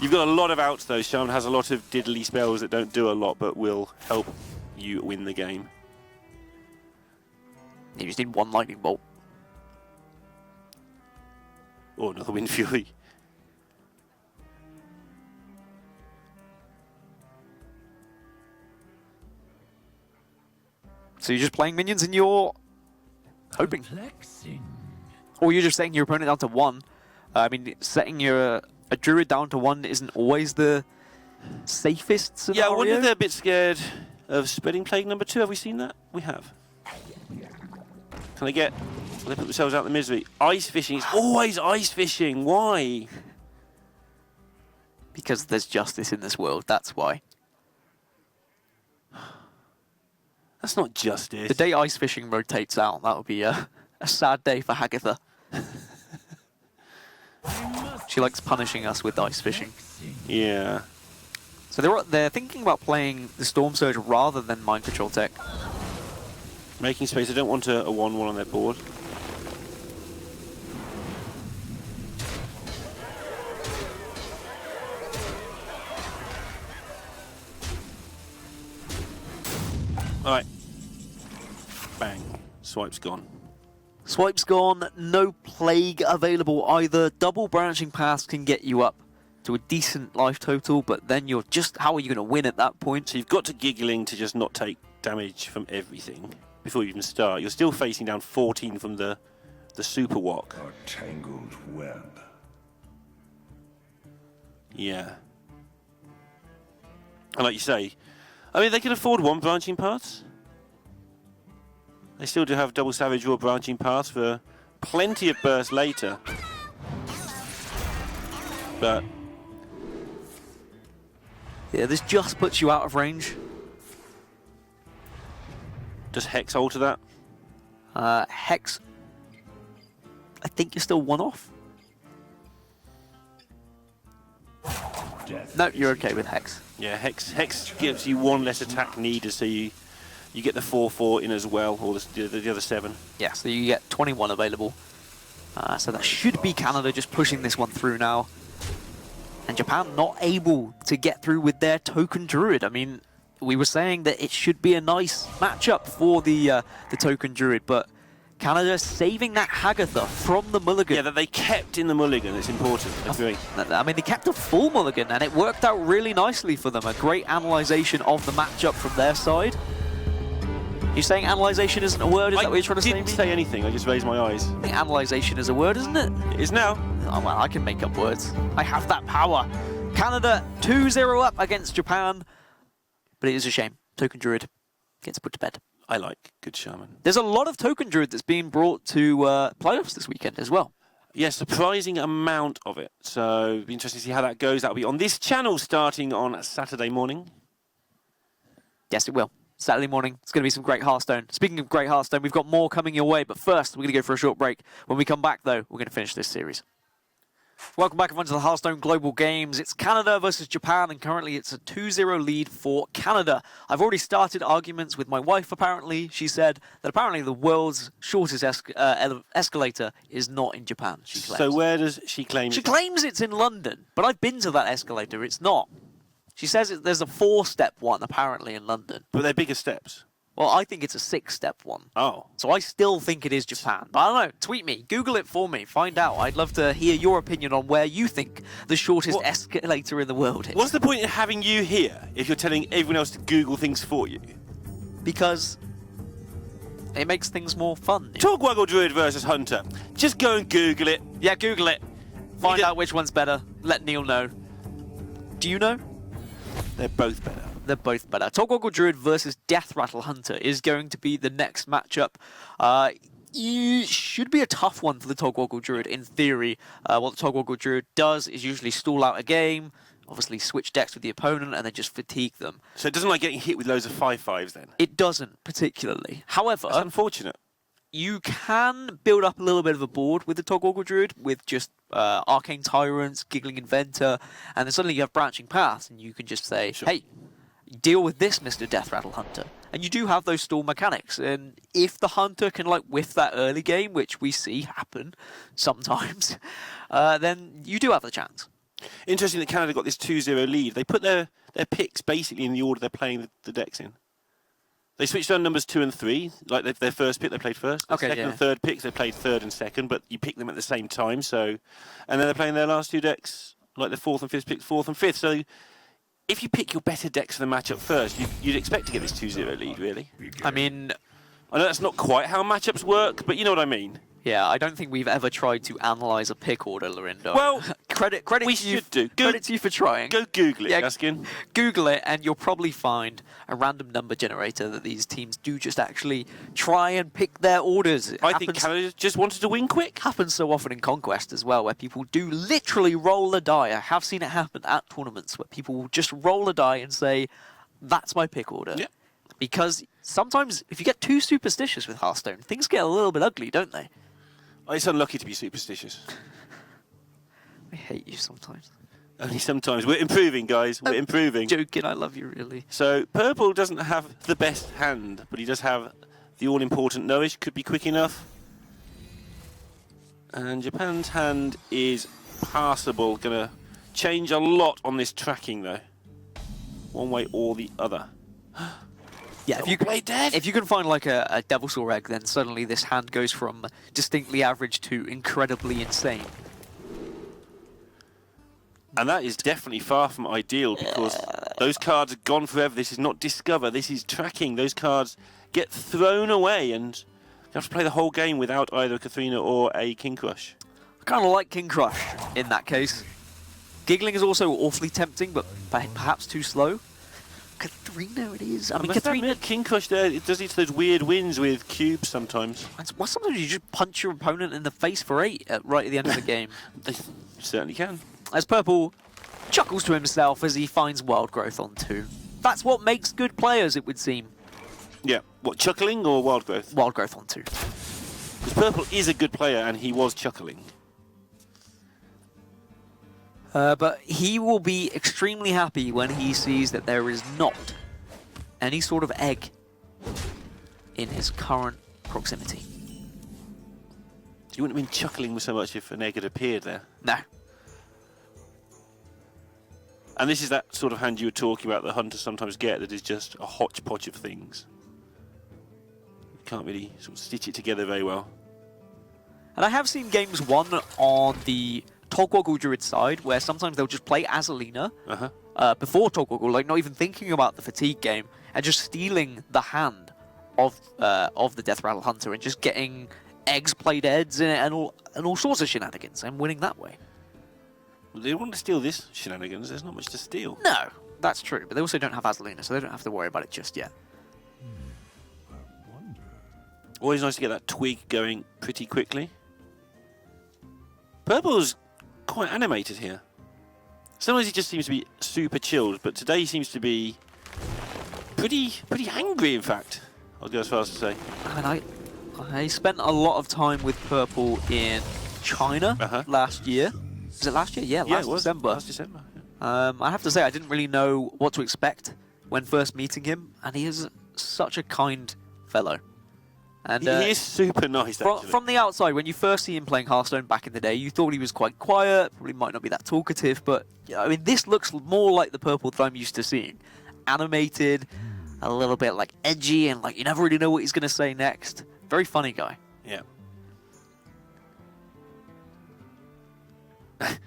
You've got a lot of outs though. Shaman has a lot of diddly spells that don't do a lot but will help you win the game. You just need 1 Lightning Bolt. Or another Wind Fury. So you're just playing minions and you're hoping. Or you're just setting your opponent down to 1. I mean, setting a druid down to 1 isn't always the safest scenario. Yeah, I wonder if they're a bit scared of Spreading Plague number 2. Have we seen that? We have. Can they get... Will they put themselves out of the misery? Ice fishing. It's always ice fishing. Why? Because there's justice in this world, that's why. That's not justice. The day ice fishing rotates out, that would be a sad day for Hagatha. She likes punishing us with ice fishing. Yeah. So they're thinking about playing the Storm Surge rather than Mind Control Tech. Making space. I don't want a 1-1 on their board. Alright. Bang. Swipe's gone. Swipe's gone, no Plague available either. Double branching paths can get you up to a decent life total, but then you're just... How are you going to win at that point? So you've got to giggling to just not take damage from everything before you even start. You're still facing down 14 from the super walk. A tangled web. Yeah. And like you say, I mean, they can afford 1 branching path. They still do have double savage or branching paths for plenty of bursts later. But Yeah, this just puts you out of range. does Hex alter that? Hex, I think you're still 1 off. No, you're okay with Hex. Yeah, Hex gives you 1 less attack needed, so you get the 4/4 in as well, or the other 7. Yeah, so you get 21 available. So that should be Canada just pushing this one through now. And Japan not able to get through with their token druid. I mean, we were saying that it should be a nice matchup for the token druid, but Canada saving that Hagatha from the mulligan. Yeah, that they kept in the mulligan. It's important. I agree. I mean, they kept a full mulligan, and it worked out really nicely for them. A great analyzation of the matchup from their side. You saying analyzation isn't a word? Is that what you're trying to say? I didn't say anything. I just raised my eyes. I think analyzation is a word, isn't it? It is now. Oh, well, I can make up words. I have that power. Canada 2-0 up against Japan. But it is a shame. Token Druid gets put to bed. I like good shaman. There's a lot of Token Druid that's being brought to playoffs this weekend as well. Yeah, surprising amount of it. So it'll be interesting to see how that goes. That'll be on this channel starting on Saturday morning. Yes, it will. Saturday morning, it's going to be some great Hearthstone. Speaking of great Hearthstone, we've got more coming your way. But first, we're going to go for a short break. When we come back, though, we're going to finish this series. Welcome back, everyone, to the Hearthstone Global Games. It's Canada versus Japan, and currently it's a 2-0 lead for Canada. I've already started arguments with my wife, apparently. She said that apparently the world's shortest escalator is not in Japan, she claims. So where does she claim? She claims it's in London, but I've been to that escalator. It's not. She says there's a 4-step one, apparently, in London. But they're bigger steps. Well, I think it's a 6-step one. Oh. So I still think it is Japan. But I don't know. Tweet me. Google it for me. Find out. I'd love to hear your opinion on where you think the shortest escalator in the world is. What's the point in having you here if you're telling everyone else to Google things for you? Because it makes things more fun. Togwaggle Druid versus Hunter. Just go and Google it. Yeah, Google it. Find out which one's better. Let Neil know. Do you know? They're both better. They're both better. Togwaggle Druid versus Death Rattle Hunter is going to be the next matchup. It should be a tough one for the Togwaggle Druid in theory. What the Togwaggle Druid does is usually stall out a game, obviously switch decks with the opponent, and then just fatigue them. So it doesn't like getting hit with loads of 5/5s then? It doesn't particularly. However, that's unfortunate. You can build up a little bit of a board with the Togwaggle Druid with just Arcane Tyrants, Giggling Inventor, and then suddenly you have Branching Paths, and you can just say, sure. Hey, deal with this, Mr. Death Rattle Hunter. And you do have those stall mechanics, and if the Hunter can like whiff that early game, which we see happen sometimes, then you do have the chance. Interesting that Canada got this 2-0 lead. They put their picks basically in the order they're playing the decks in. They switched on numbers 2 and 3. Like their first pick, they played first. Okay, second yeah. and third picks, they played third and second, but you pick them at the same time. So, and then they're playing their last 2 decks, like the 4th and 5th picks, 4th and 5th. So, if you pick your better decks for the matchup first, you'd expect to get this 2-0 lead, really. I mean, I know that's not quite how matchups work, but you know what I mean. yeah, I don't think we've ever tried to analyse a pick order, Lorindo. Well, credit we to you. should do. Credit to you for trying. Go Google it, Yeah, Gaskin. Google it, and you'll probably find a random number generator that these teams do just actually try and pick their orders. I think Canada just wanted to win quick. Happens so often in Conquest as well, where people do literally roll a die. I have seen it happen at tournaments where people will just roll a die and say, "That's my pick order." Yeah. Because sometimes, if you get too superstitious with Hearthstone, things get a little bit ugly, don't they? It's unlucky to be superstitious. I hate you sometimes. Only sometimes. We're improving, guys. We're improving. Joking, I love you, really. So, Purple doesn't have the best hand, but he does have the all-important Nourish. Could be quick enough. And Japan's hand is passable. Going to change a lot on this tracking, though. One way or the other. Yeah, if you can find like a Devil's Saw egg, then suddenly this hand goes from distinctly average to incredibly insane. And that is definitely far from ideal, because those cards are gone forever. This is not Discover, this is tracking. Those cards get thrown away, and you have to play the whole game without either a Katharina or a King Crush. I kind of like King Crush in that case. Giggling is also awfully tempting, but perhaps too slow. Katharina it is. I mean, Katharina... King Crush there, it does these those weird wins with cubes sometimes. Well, sometimes you just punch your opponent in the face for 8 right at the end of the game. They certainly can. As Purple chuckles to himself as he finds Wild Growth on 2. That's what makes good players, it would seem. Yeah. What, chuckling or Wild Growth? Wild Growth on 2. Because Purple is a good player, and he was chuckling. But he will be extremely happy when he sees that there is not any sort of egg in his current proximity. You wouldn't have been chuckling so much if an egg had appeared there. No. And this is that sort of hand you were talking about that hunters sometimes get, that is just a hodgepodge of things. You can't really sort of stitch it together very well. And I have seen games won on the Togwoggle Druid side, where sometimes they'll just play Azalina before Togwoggle, like not even thinking about the fatigue game, and just stealing the hand of the Death Rattle Hunter and just getting eggs played heads in it and all sorts of shenanigans and winning that way. Well, they want to steal this shenanigans, there's not much to steal. No, that's true, but they also don't have Azalina, so they don't have to worry about it just yet. Always nice to get that twig going pretty quickly. Purple's quite animated here. Sometimes he just seems to be super chilled, but today he seems to be pretty angry, in fact. I'll go as far as to say. I mean, I spent a lot of time with Purple in China last year. Was it last year? Yeah, last December. Last December. I have to say, I didn't really know what to expect when first meeting him, and he is such a kind fellow. And he is super nice, actually. From the outside, when you first see him playing Hearthstone back in the day, you thought he was quite quiet, probably might not be that talkative, but I mean, this looks more like the Purple that I'm used to seeing. Animated, a little bit like edgy, and like you never really know what he's going to say next. Very funny guy. Yeah. And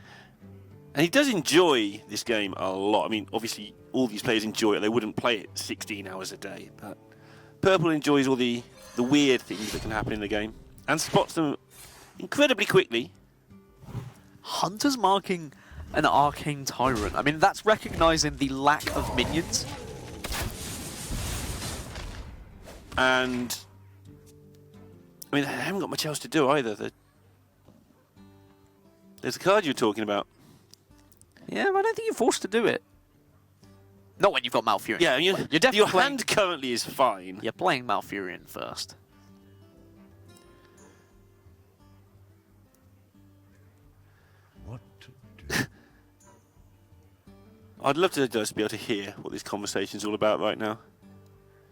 he does enjoy this game a lot. I mean, obviously, all these players enjoy it. They wouldn't play it 16 hours a day, but Purple enjoys all the weird things that can happen in the game and spots them incredibly quickly. Hunter's marking an Arcane Tyrant. I mean, that's recognizing the lack of minions. And I mean, they haven't got much else to do either. There's a card you're talking about. Yeah, but I don't think you're forced to do it. Not when you've got Malfurion. Yeah, you're definitely your hand currently is fine. You're playing Malfurion first. What to do? I'd love to just be able to hear what this conversation's all about right now.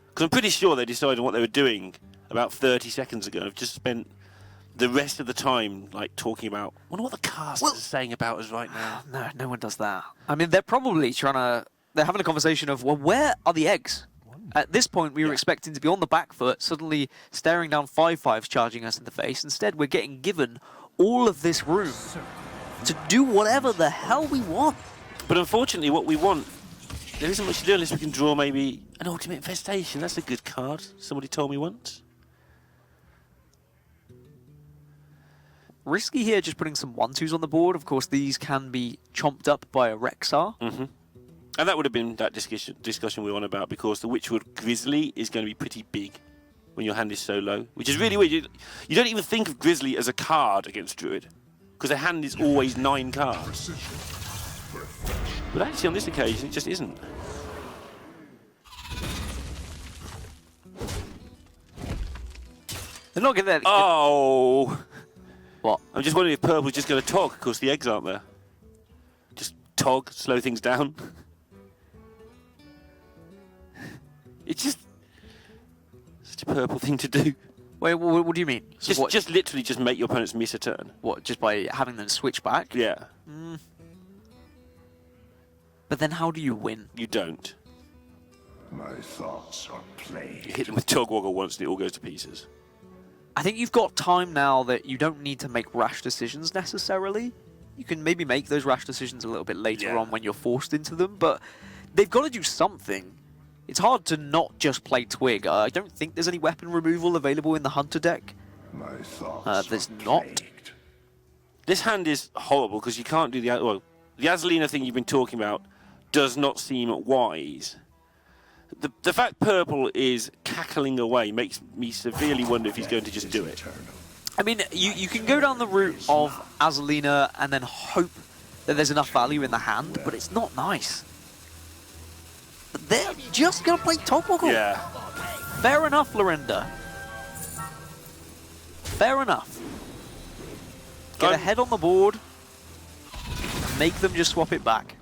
Because I'm pretty sure they decided what they were doing about 30 seconds ago. I've just spent the rest of the time like talking about, I wonder what the cast is saying about us right now. No one does that. I mean, they're probably they're having a conversation of, well, where are the eggs? At this point, we were expecting to be on the back foot, suddenly staring down 5/5s charging us in the face. Instead, we're getting given all of this room to do whatever the hell we want. But unfortunately, what we want, there isn't much to do unless we can draw maybe an Ultimate Infestation. That's a good card, somebody told me once. Risky here, just putting some 1/2s on the board. Of course, these can be chomped up by a Rexar. Mm-hmm. And that would have been that discussion we were on about, because the Witchwood Grizzly is going to be pretty big when your hand is so low, which is really weird. You don't even think of Grizzly as a card against Druid, because their hand is always 9 cards. But actually, on this occasion, it just isn't. They're not getting that. Oh! What? I'm just wondering if Purple's just going to tog, because the eggs aren't there. Just tog, slow things down. It's just such a Purple thing to do. Wait, what do you mean? So Just literally just make your opponents miss a turn. what? Just by having them switch back? Yeah. But then how do you win? You don't. My thoughts are You plague. hit them with Togwoggle once and it all goes to pieces. I think you've got time now that you don't need to make rash decisions necessarily. You can maybe make those rash decisions a little bit later on when you're forced into them, but they've got to do something. It's hard to not just play Twig. I don't think there's any weapon removal available in the Hunter deck. My thoughts There's are not. plagued. This hand is horrible because you can't do the... Well, the Azalina thing you've been talking about does not seem wise. The fact Purple is cackling away makes me severely wonder if he's going to just do it. I mean, you can go down the route of Azalina and then hope that there's enough value in the hand, but it's not nice. But they're just going to play Togwoggle. Yeah. Fair enough, Lorinda. Fair enough. Get ahead on the board. Make them just swap it back.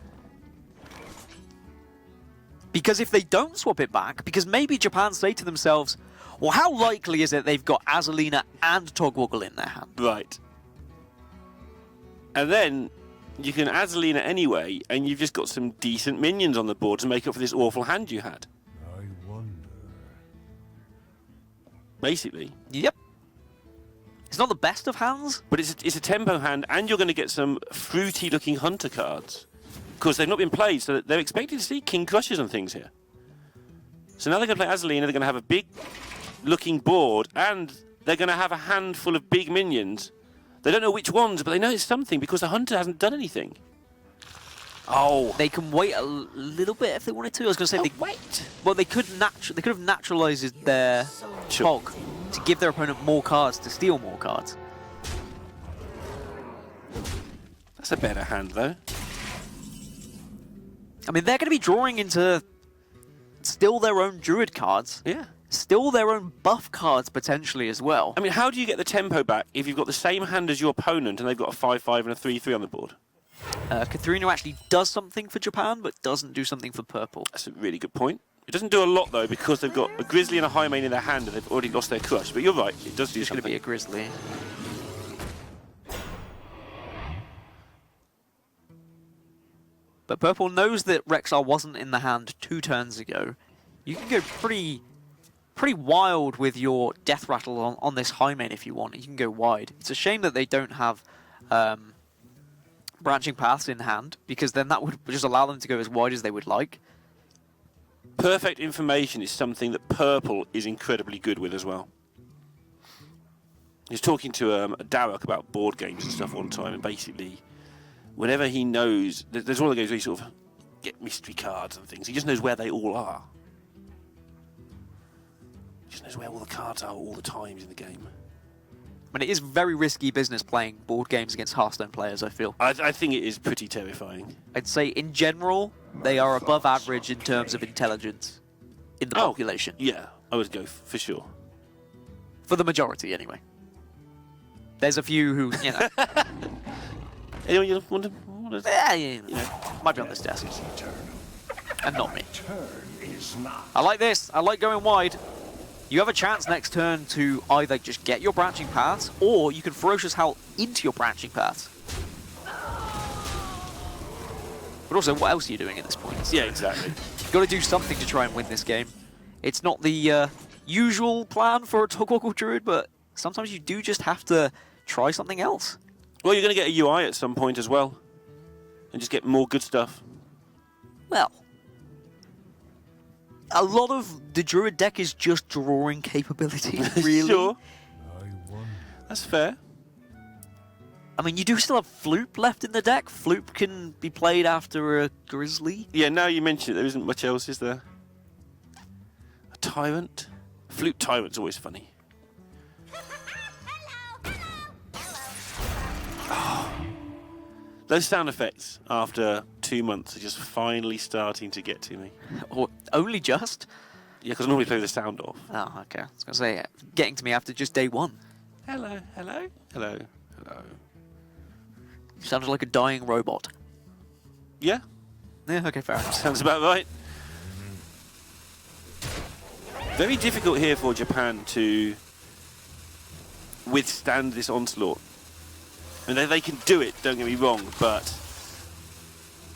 Because if they don't swap it back, because maybe Japan say to themselves, well, how likely is it they've got Azalina and Togwoggle in their hand? Right. And then you can Azalina anyway, and you've just got some decent minions on the board to make up for this awful hand you had. I wonder. Basically. Yep. It's not the best of hands. But it's a tempo hand, and you're going to get some fruity-looking Hunter cards. Because they've not been played, so they're expecting to see King Crushes and things here. So now they're going to play Azalina, they're going to have a big-looking board, and they're going to have a handful of big minions. They don't know which ones, but they know it's something, because the Hunter hasn't done anything. Oh. They can wait a little bit if they wanted to. I was going to say Wait. Well, they could have naturalized their Tog to give their opponent more cards to steal more cards. That's a better hand, though. I mean, they're going to be drawing into still their own Druid cards. Yeah. Still their own buff cards, potentially, as well. I mean, how do you get the tempo back if you've got the same hand as your opponent and they've got a 5/5 and a 3/3 on the board? Katharina actually does something for Japan, but doesn't do something for Purple. That's a really good point. It doesn't do a lot, though, because they've got a Grizzly and a High Main in their hand and they've already lost their Crush. But you're right, it does do It's going to something. be a Grizzly. But Purple knows that Rexar wasn't in the hand 2 turns ago. You can go pretty wild with your Death Rattle on this High Main if you want. You can go wide. It's a shame that they don't have Branching Paths in hand, because then that would just allow them to go as wide as they would like. Perfect information is something that Purple is incredibly good with as well. He was talking to Darrock about board games and stuff one time, and basically, whenever he knows, there's one of the games where you sort of get mystery cards and things. He just knows where they all are. He just knows where all the cards are all the times in the game. I mean, it is very risky business playing board games against Hearthstone players, I feel. I think it is pretty terrifying. I'd say, in general, they are above average in terms of intelligence in the population. Yeah, I would go for sure. For the majority, anyway. There's a few who, you know... Anyone you want to... you know, might be on this desk. And not me. Turn is not. I like this. I like going wide. You have a chance next turn to either just get your Branching Paths, or you can Ferocious Howl into your Branching Paths. But also, what else are you doing at this point? Yeah, exactly. You've got to do something to try and win this game. It's not the usual plan for a Togwaggle Druid, but sometimes you do just have to try something else. Well, you're going to get a UI at some point as well. And just get more good stuff. Well, a lot of the Druid deck is just drawing capability, really. Sure. I won. That's fair. I mean, you do still have Floop left in the deck. Floop can be played after a Grizzly. Yeah, now you mention it, there isn't much else, is there? A Tyrant? Flute Tyrant's always funny. Oh. Those sound effects after 2 months are just finally starting to get to me. Or only just? Yeah, because I normally play the sound off. Oh, okay. I was going to say, getting to me after just day one. Hello, hello, hello, hello. Sounded like a dying robot. Yeah, Yeah, okay, fair enough. sounds about right. Very difficult here for Japan to withstand this onslaught. I mean, they can do it, don't get me wrong, but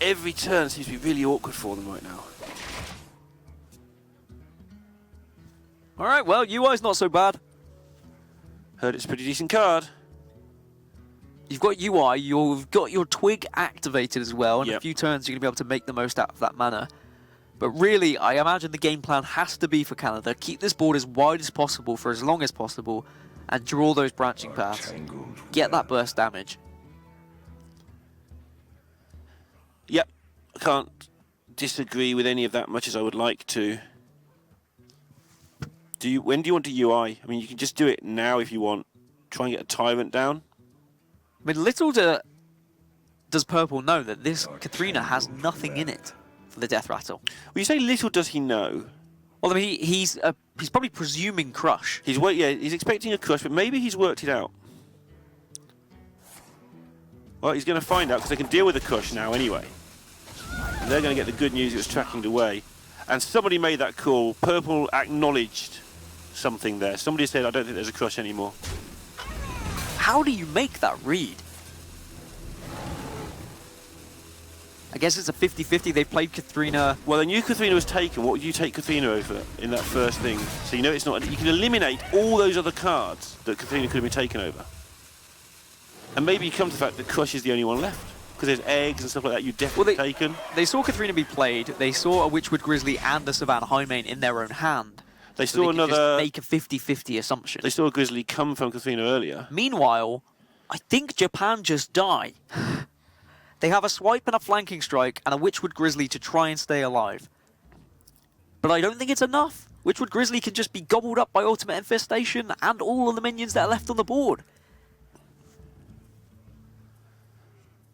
every turn seems to be really awkward for them right now. All right, well, UI's not so bad. Heard it's a pretty decent card. You've got UI, you've got your Twig activated as well. In Yep. a few turns, you're going to be able to make the most out of that mana. But really, I imagine the game plan has to be for Canada. Keep this board as wide as possible for as long as possible and draw those branching paths. Get that burst damage. Yep, I can't disagree with any of that much as I would like to. When do you want to UI? I mean, you can just do it now if you want. Try and get a Tyrant down. I mean, little does Purple know that this Katharina has nothing in it for the Death Rattle. Well, you say little does he know. Well, I mean, he's probably presuming Crush. He's expecting a crush, but maybe he's worked it out. Well, he's going to find out because they can deal with the crush now anyway. And they're going to get the good news it was tracking away. And somebody made that call. Purple acknowledged something there. Somebody said, I don't think there's a crush anymore. How do you make that read? I guess it's a 50-50. They played Katharina. Well, they knew Katharina was taken. What would you take Katharina over in that first thing? So you know it's not. You can eliminate all those other cards that Katharina could have been taken over. And maybe you come to the fact that Crush is the only one left. Because there's eggs and stuff like that you've definitely taken. They saw Katharina be played. They saw a Witchwood Grizzly and a Savannah Highmane in their own hand. They So saw they could another. just make a 50-50 assumption. They saw a Grizzly come from Katharina earlier. Meanwhile, I think Japan just die. They have a swipe and a flanking strike and a Witchwood Grizzly to try and stay alive. But I don't think it's enough. Witchwood Grizzly can just be gobbled up by Ultimate Infestation and all of the minions that are left on the board.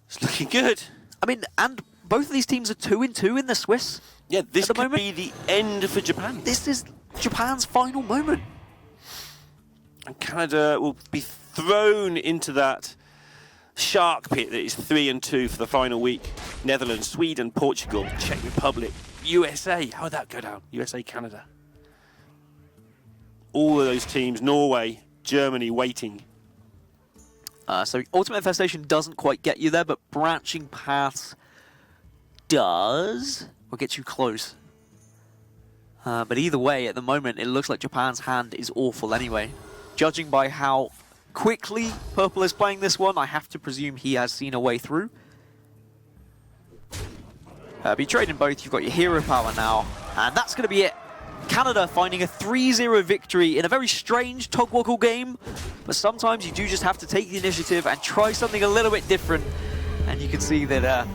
It's looking good. I mean, and both of these teams are 2-2 in the Swiss. Yeah, this At the could moment, be the end for Japan. This is Japan's final moment. And Canada will be thrown into that shark pit that is 3-2 for the final week. Netherlands, Sweden, Portugal, Czech Republic, USA. How would that go down? USA, Canada. All of those teams, Norway, Germany, waiting. So Ultimate Infestation doesn't quite get you there, but Branching Paths does. Or get you close. But either way, at the moment, it looks like Japan's hand is awful anyway. Judging by how quickly Purple is playing this one, I have to presume he has seen a way through. Be trading both, you've got your hero power now, and that's going to be it. Canada finding a 3-0 victory in a very strange Togwaggle game, but sometimes you do just have to take the initiative and try something a little bit different, and you can see that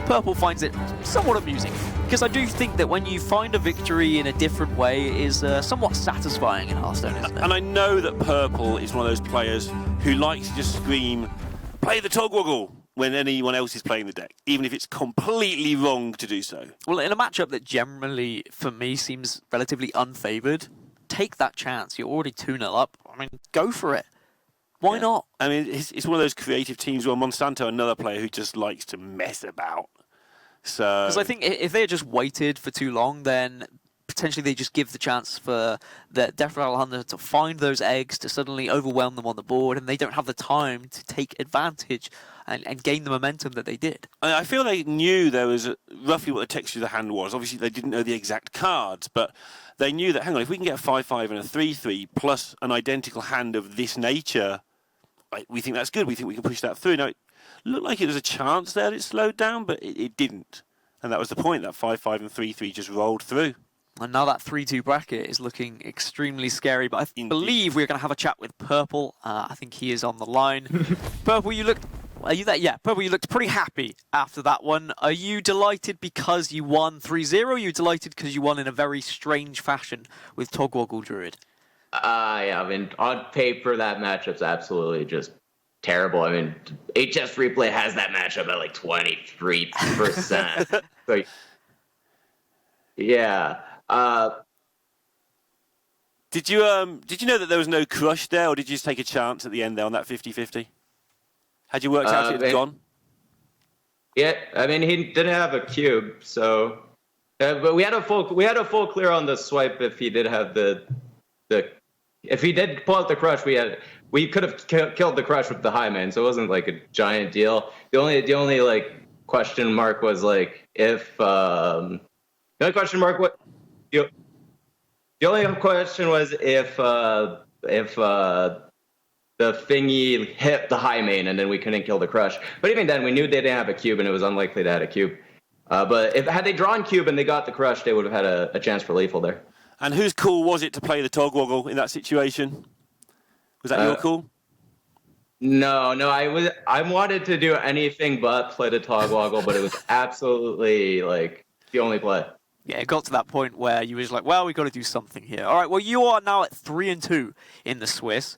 Purple finds it somewhat amusing, because I do think that when you find a victory in a different way, it is somewhat satisfying in Hearthstone, isn't it? And I know that Purple is one of those players who likes to just scream, play the Togwaggle, when anyone else is playing the deck, even if it's completely wrong to do so. Well, in a matchup that generally, for me, seems relatively unfavoured, take that chance. You're already 2-0 up. I mean, go for it. Why not? I mean, it's one of those creative teams where Monsanto, another player who just likes to mess about. So, Because I think if they had just waited for too long, then potentially they just give the chance for the Death Rattle Hunter to find those eggs, to suddenly overwhelm them on the board, and they don't have the time to take advantage and gain the momentum that they did. I feel they knew there was roughly what the texture of the hand was. Obviously, they didn't know the exact cards, but they knew that, hang on, if we can get a 5-5 and a 3-3 plus an identical hand of this nature, we think that's good. We think we can push that through. Now, it looked like it was a chance there that it slowed down, but it didn't. And that was the point, that 5-5 and 3-3 just rolled through. And now that 3-2 bracket is looking extremely scary, but I believe we're going to have a chat with Purple. I think he is on the line. Purple, you looked... Are you there? Yeah, Purple, you looked pretty happy after that one. Are you delighted because you won 3-0? Are you delighted because you won in a very strange fashion with Togwoggle Druid? Yeah, I mean, on paper, that matchup's absolutely just terrible. I mean, HS Replay has that matchup at like 23%. So, yeah. Did you know that there was no crush there, or did you just take a chance at the end there on that 50-50? Had you worked out it had gone? Yeah, I mean, he didn't have a cube, so but we had a full clear on the swipe if he did have if he did pull out the crush, we could have killed the crush with the high main, so it wasn't like a giant deal. The only like question mark was like if the only question was if the thingy hit the high main and then we couldn't kill the crush. But even then, we knew they didn't have a cube and it was unlikely to have a cube. But had they drawn cube and they got the crush, they would have had a chance for lethal there. And whose call was it to play the Togwoggle in that situation? Was that your call? No, I wanted to do anything but play the Togwoggle, but it was absolutely like the only play. Yeah, it got to that point where you was like, well, we've got to do something here. All right, well, you are now at 3-2 in the Swiss.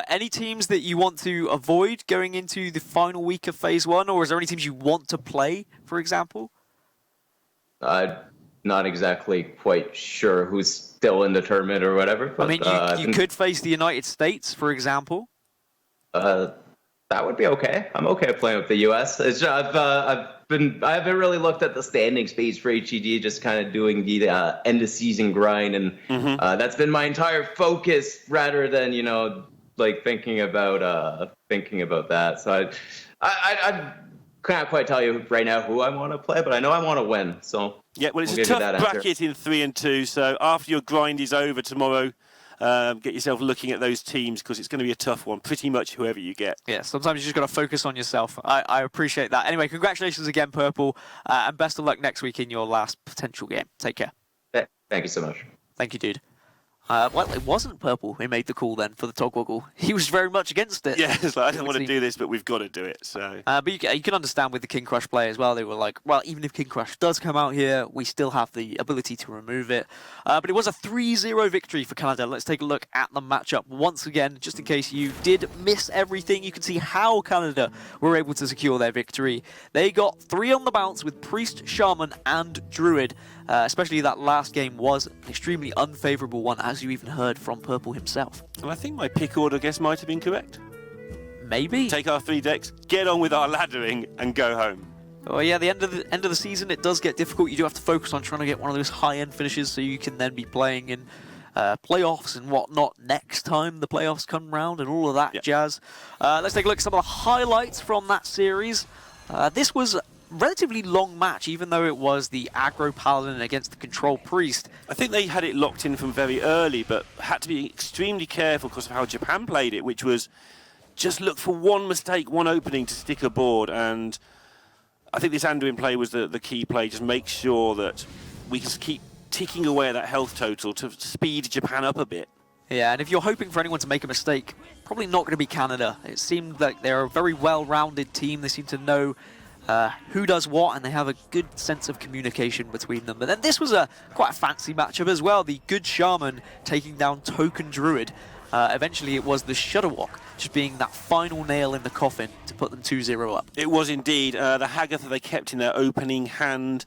Any teams that you want to avoid going into the final week of Phase 1, or is there any teams you want to play, for example? Not exactly quite sure who's still in the tournament or whatever. But, I mean, you could face the United States, for example. That would be okay. I'm okay playing with the US. I haven't really looked at the standing space for HED, just kind of doing the end of season grind, and that's been my entire focus rather than like thinking about that. So I can't quite tell you right now who I want to play, but I know I want to win. So yeah, well, it's a tough bracket in 3-2. So after your grind is over tomorrow, get yourself looking at those teams because it's going to be a tough one, pretty much whoever you get. Yeah, sometimes you just got to focus on yourself. I appreciate that. Anyway, congratulations again, Purple, and best of luck next week in your last potential game. Take care. Thank you so much. Thank you, dude. Well, it wasn't Purple who made the call then for the Togwoggle. He was very much against it. Yeah, it's like, I don't want to do this, but we've got to do it. So, but you can understand with the King Crush play as well. They were like, well, even if King Crush does come out here, we still have the ability to remove it. But it was a 3-0 victory for Canada. Let's take a look at the matchup once again, just in case you did miss everything. You can see how Canada were able to secure their victory. They got 3 on the bounce with Priest, Shaman, and Druid. Especially that last game was an extremely unfavourable one, as you even heard from Purple himself. And I think my pick order, I guess, might have been correct. Maybe. Take our 3 decks, get on with our laddering, and go home. Oh yeah, the end of the season, it does get difficult. You do have to focus on trying to get one of those high-end finishes so you can then be playing in playoffs and whatnot next time the playoffs come round and all of that jazz. Let's take a look at some of the highlights from that series. This was relatively long match, even though it was the aggro paladin against the control priest. I think they had it locked in from very early, but had to be extremely careful because of how Japan played it, which was just look for one mistake, one opening to stick a board. And I think this Anduin play was the key play. Just make sure that we can keep ticking away at that health total to speed Japan up a bit. Yeah, and if you're hoping for anyone to make a mistake, probably not going to be Canada. It seemed like they're a very well-rounded team. They seem to know who does what, and they have a good sense of communication between them. But then this was quite a fancy matchup as well. The good Shaman taking down Token Druid. Eventually it was the Shudderwock just being that final nail in the coffin to put them 2-0 up. It was indeed. The Haggath that they kept in their opening hand,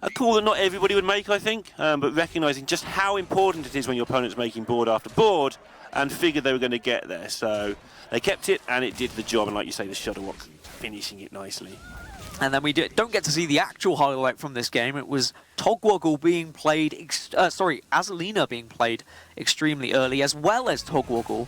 a call that not everybody would make, I think, but recognising just how important it is when your opponent's making board after board, and figured they were going to get there. So they kept it, and it did the job, and like you say, the Shudderwock finishing it nicely. And then we don't get to see the actual highlight from this game. It was Togwoggle being played, Azalina being played extremely early, as well as Togwoggle,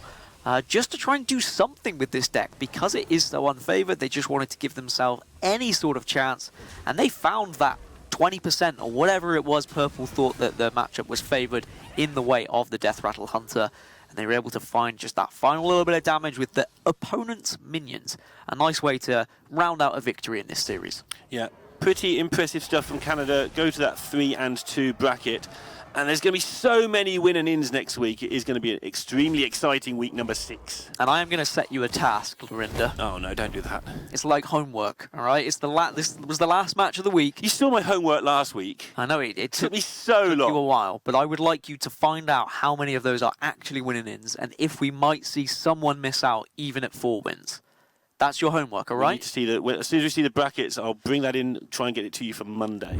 just to try and do something with this deck. Because it is so unfavored, they just wanted to give themselves any sort of chance, and they found that 20% or whatever it was. Purple thought that the matchup was favored in the way of the Death Rattle Hunter, and they were able to find just that final little bit of damage with the opponent's minions. A nice way to round out a victory in this series. Yeah, pretty impressive stuff from Canada. Go to that 3-2 bracket. And there's going to be so many win and ins next week. It is going to be an extremely exciting week number 6. And I am going to set you a task, Lorinda. Oh no, don't do that. It's like homework, all right? It's this was the last match of the week. You saw my homework last week. I know it Took me so long. you a while, but I would like you to find out how many of those are actually winning ins, and if we might see someone miss out even at 4 wins. That's your homework, all We right? need to see as soon as we see the brackets, I'll bring that in, try and get it to you for Monday.